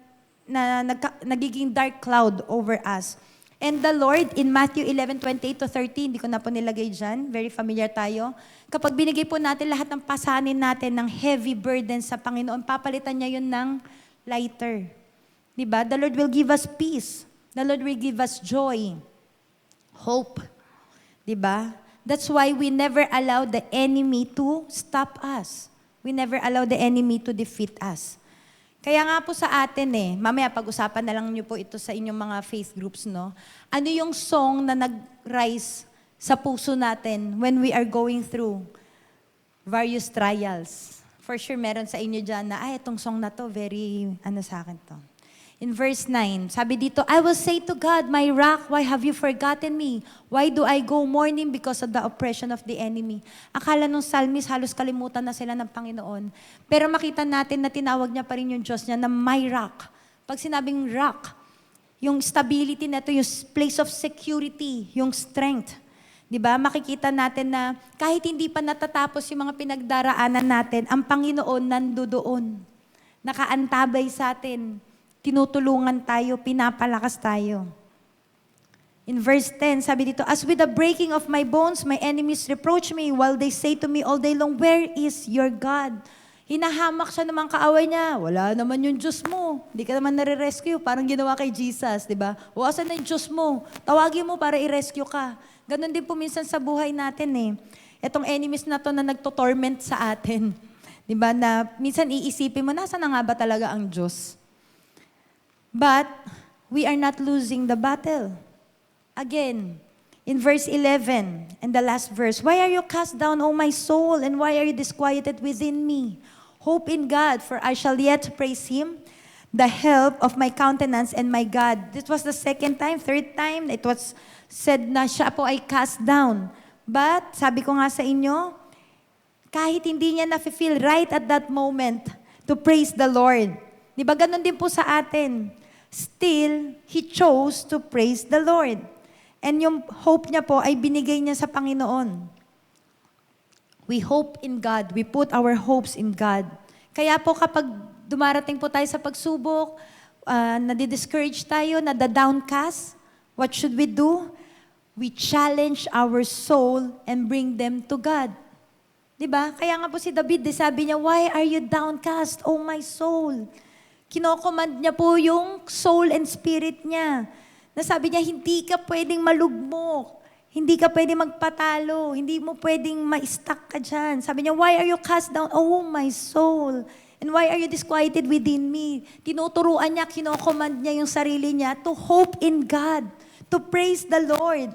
[SPEAKER 5] nagiging dark cloud over us. And the Lord, in Matthew 11:28 to 30, hindi ko na po nilagay dyan, very familiar tayo. Kapag binigay po natin lahat ng pasanin natin ng heavy burden sa Panginoon, papalitan niya yun ng lighter. Diba? The Lord will give us peace. The Lord will give us joy. Hope. Diba? That's why we never allow the enemy to stop us. We never allow the enemy to defeat us. Kaya nga po sa atin mamaya pag-usapan na lang niyo po ito sa inyong mga faith groups, no? Ano yung song na nag-rise sa puso natin when we are going through various trials? For sure, meron sa inyo dyan na, itong song na to, very, sa akin to. In verse 9, sabi dito, I will say to God, my rock, why have you forgotten me? Why do I go mourning because of the oppression of the enemy? Akala nung psalmist, halos kalimutan na sila ng Panginoon. Pero makita natin na tinawag niya pa rin yung Diyos niya na my rock. Pag sinabing rock, yung stability na to, yung place of security, yung strength. Diba? Makikita natin na kahit hindi pa natatapos yung mga pinagdaraanan natin, ang Panginoon nandoon. Nakaantabay sa atin. Tinutulungan tayo, pinapalakas tayo. In verse 10, sabi dito, as with the breaking of my bones, my enemies reproach me while they say to me all day long, where is your God? Hinahamak siya naman kaaway niya. Wala naman yung Diyos mo. Hindi ka naman nare-rescue. Parang ginawa kay Jesus, di ba? O, asan na yung Diyos mo? Tawagin mo para i-rescue ka. Ganon din po minsan sa buhay natin Itong enemies na to na nagto-torment sa atin. Di ba? Na minsan iisipin mo, nasa na nga ba talaga ang Diyos? But we are not losing the battle. Again, in verse 11 and the last verse, why are you cast down, O my soul, and why are you disquieted within me? Hope in God, for I shall yet praise Him, the help of my countenance and my God. This was the second time, third time, it was said na siya po ay cast down. But, sabi ko nga sa inyo, kahit hindi niya na-feel right at that moment to praise the Lord. Di ba ganun din po sa atin? Still, he chose to praise the Lord. And yung hope niya po ay binigay niya sa Panginoon. We hope in God. We put our hopes in God. Kaya po kapag dumarating po tayo sa pagsubok, nadi-discourage tayo, nada-downcast, what should we do? We challenge our soul and bring them to God. Diba? Kaya nga po si David, sabi niya, why are you downcast, O my soul? Kinocommand niya po yung soul and spirit niya. Nasabi niya, hindi ka pwedeng malugmok. Hindi ka pwedeng magpatalo. Hindi mo pwedeng ma-stuck ka dyan. Sabi niya, why are you cast down, O my soul? And why are you disquieted within me? Tinuturuan niya, kinocommand niya yung sarili niya to hope in God, to praise the Lord,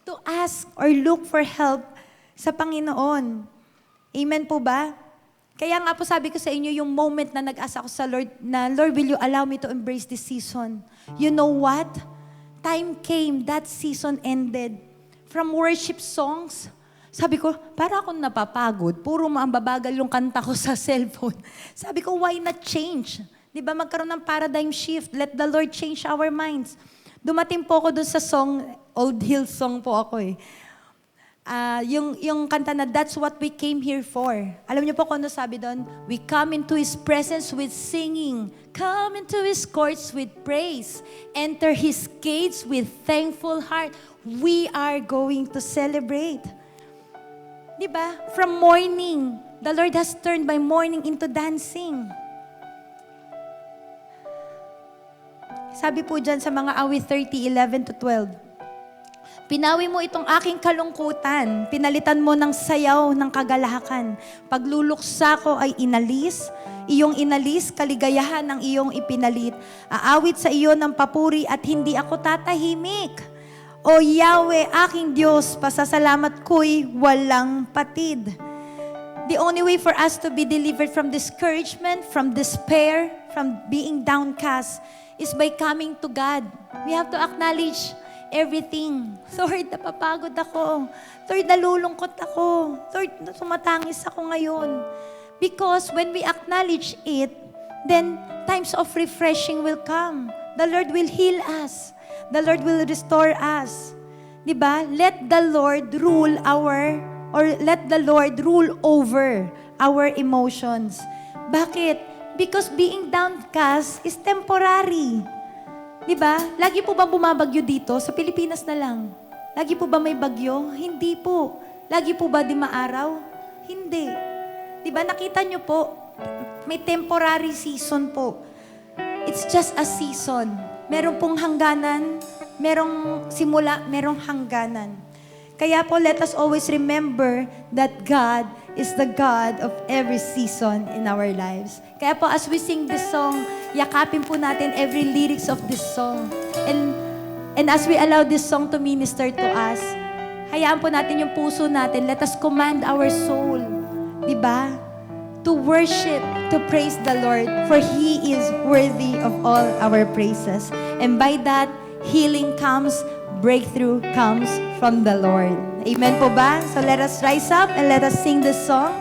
[SPEAKER 5] to ask or look for help sa Panginoon. Amen po ba? Kaya nga po sabi ko sa inyo, yung moment na nag-asa ako sa Lord, na Lord, will you allow me to embrace this season? You know what? Time came, that season ended. From worship songs, sabi ko, para akong napapagod. Puro maambabagal yung kanta ko sa cellphone. Sabi ko, why not change? Di ba magkaroon ng paradigm shift? Let the Lord change our minds. Dumating po ako dun sa song, Old Hill song po ako yung kanta na, that's what we came here for. Alam niyo po kung ano sabi doon? We come into His presence with singing. Come into His courts with praise. Enter His gates with thankful heart. We are going to celebrate. Diba? From mourning, the Lord has turned my mourning into dancing. Sabi po dyan sa mga awit 30:11 to 12, pinawi mo itong aking kalungkutan, pinalitan mo ng sayaw ng kagalakan. Pagluluksa ko ay inalis, iyong inalis, kaligayahan ng iyong ipinalit. Aawit sa iyo ng papuri at hindi ako tatahimik. O Yahweh, aking Diyos, pasasalamat ko'y walang patid. The only way for us to be delivered from discouragement, from despair, from being downcast, is by coming to God. We have to acknowledge everything. Lord, napapagod ako. Lord, nalulungkot ako. Lord, tumatangis ako ngayon. Because when we acknowledge it, then times of refreshing will come. The Lord will heal us. The Lord will restore us. Diba? Let the Lord rule let the Lord rule over our emotions. Bakit? Because being downcast is temporary. Di ba? Lagi po ba bumabagyo dito? Sa Pilipinas na lang. Lagi po ba may bagyo? Hindi po. Lagi po ba di maaraw? Hindi. Di ba? Nakita nyo po, may temporary season po. It's just a season. Meron pong hangganan, merong simula, merong hangganan. Kaya po, let us always remember that God is the God of every season in our lives. Kaya po, as we sing this song, yakapin po natin every lyrics of this song. And as we allow this song to minister to us, hayaan po natin yung puso natin. Let us command our soul, di ba? To worship, to praise the Lord, for He is worthy of all our praises. And by that, healing comes, breakthrough comes from the Lord. Amen po ba? So let us rise up and let us sing this song.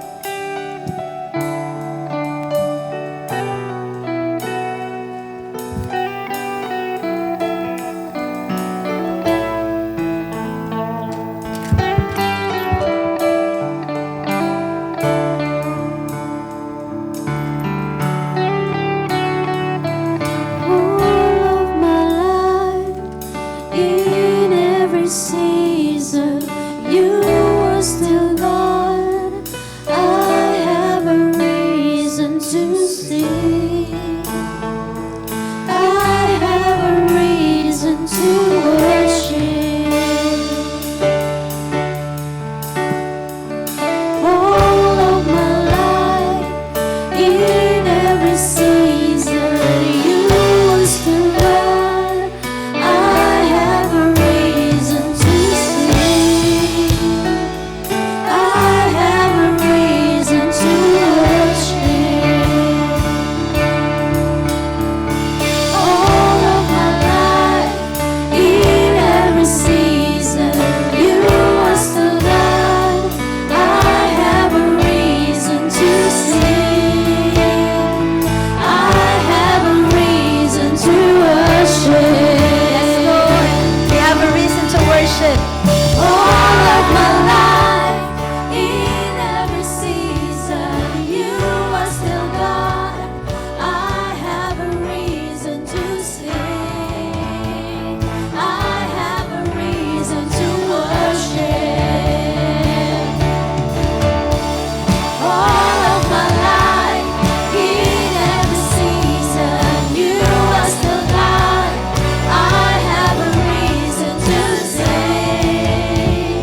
[SPEAKER 2] All of my life, in every season, you are still God. I have a reason to sing. I have a reason to worship. All of my life, in every season, you are still God. I have a reason to sing. I have a reason to worship. All of my life, in every season, you are still God. I have a reason to sing. I have a reason to worship.
[SPEAKER 5] Yes, Lord. We have a reason to worship.
[SPEAKER 2] All of my life, in every season, you are still God. I have a reason to sing. I have a reason to worship. All of my life, in every season, you are still God. I have a reason to sing.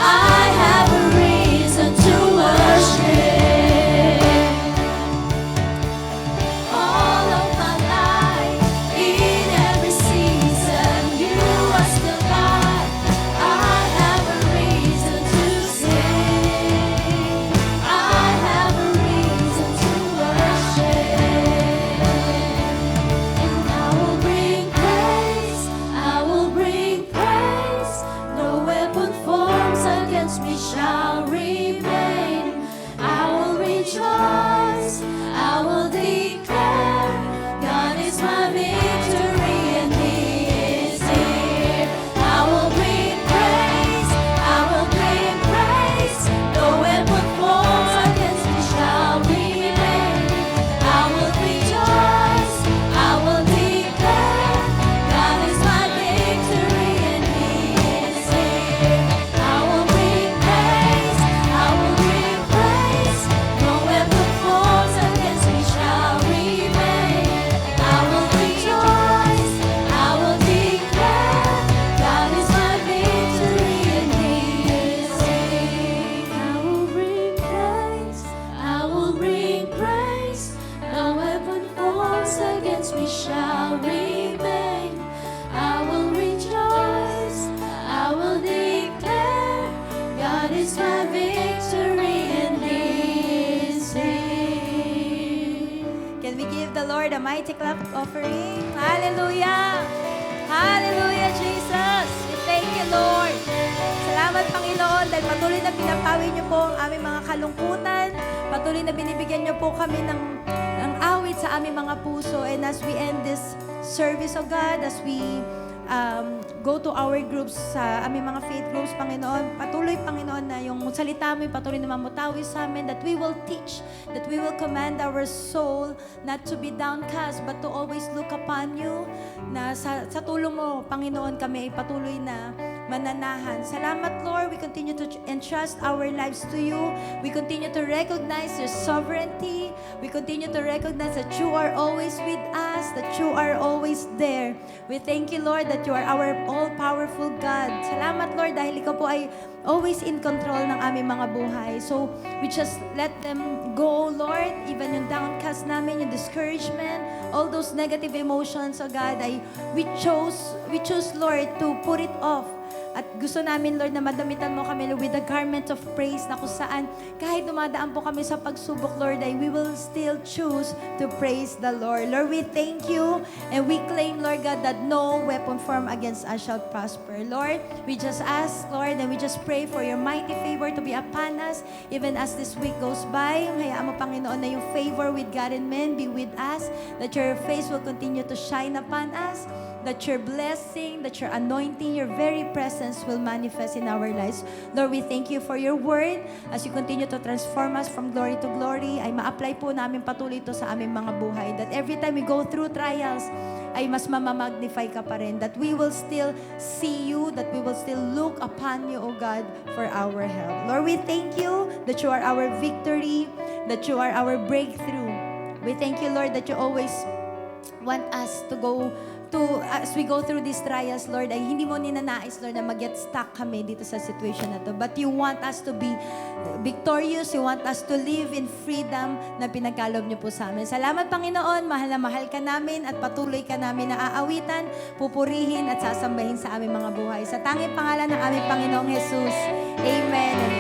[SPEAKER 2] I have a reason to worship. All of my life, in every season, you are still God. I have a reason to sing. I have a reason to worship. And I will bring praise, I will bring praise. No weapon forms against me shall remain. I will rejoice, I will declare, God is my victory and He is here. I will bring praise, I will bring praise. No weapon forms against me shall remain. I will rejoice, I will declare, God is my victory and He is here. I will bring praise, I will bring praise. No weapon forms against me shall remain. I will rejoice, I will declare, God is my victory and He is here. I will bring praise, I will bring praise. No weapon forms against me shall remain. I will rejoice, I will declare, God is my victory and He is here.
[SPEAKER 5] Can we give the Lord a mighty clap offering? Hallelujah! Hallelujah, Jesus! We thank you, Lord. Salamat, Panginoon, dahil patuloy na pinapawi niyo po ang aming mga kalungkutan. Patuloy na binibigyan niyo po kami ng awit sa aming mga puso. And as we end this service, oh God, as we go to our groups, sa aming mga faith groups, Panginoon. Patuloy, Panginoon, na yung salita mo, patuloy na mamutawi sa amin, that we will teach, that we will command our soul not to be downcast, but to always look upon you, na sa tulong mo, Panginoon, kami ay patuloy na mananahan. Salamat, Lord. We continue to entrust our lives to you. We continue to recognize your sovereignty. We continue to recognize that you are always with us, that you are always there. We thank you, Lord, that you are our all-powerful God. Salamat, Lord, dahil ikaw po ay always in control ng aming mga buhay. So, we just let them go, Lord. Even yung downcast namin, yung discouragement, all those negative emotions, oh God, we choose, Lord, to put it off. At gusto namin, Lord, na madamitan mo kami with the garment of praise, na kung saan kahit dumadaan po kami sa pagsubok, Lord, we will still choose to praise the Lord. Lord, we thank you and we claim, Lord God, that no weapon formed against us shall prosper. Lord, we just ask, Lord, and we just pray for your mighty favor to be upon us even as this week goes by. Hayaan mo, Panginoon, na yung favor with God and men be with us, that your face will continue to shine upon us, that your blessing, that your anointing, your very presence will manifest in our lives. Lord, we thank you for your word. As you continue to transform us from glory to glory, ay ma-apply po namin patuloy ito sa aming mga buhay. That every time we go through trials, ay mas mamamagnify ka pa rin. That we will still see you, that we will still look upon you, O God, for our help. Lord, we thank you that you are our victory, that you are our breakthrough. We thank you, Lord, that you always want us to go as we go through these trials, Lord, ay hindi mo ninanais, Lord, na mag-get stuck kami dito sa situation na to. But you want us to be victorious. You want us to live in freedom na pinagkaloob niyo po sa amin. Salamat, Panginoon. Mahal na mahal ka namin at patuloy ka namin na aawitan, pupurihin at sasambahin sa aming mga buhay. Sa tanging pangalan ng aming Panginoong Jesus. Amen.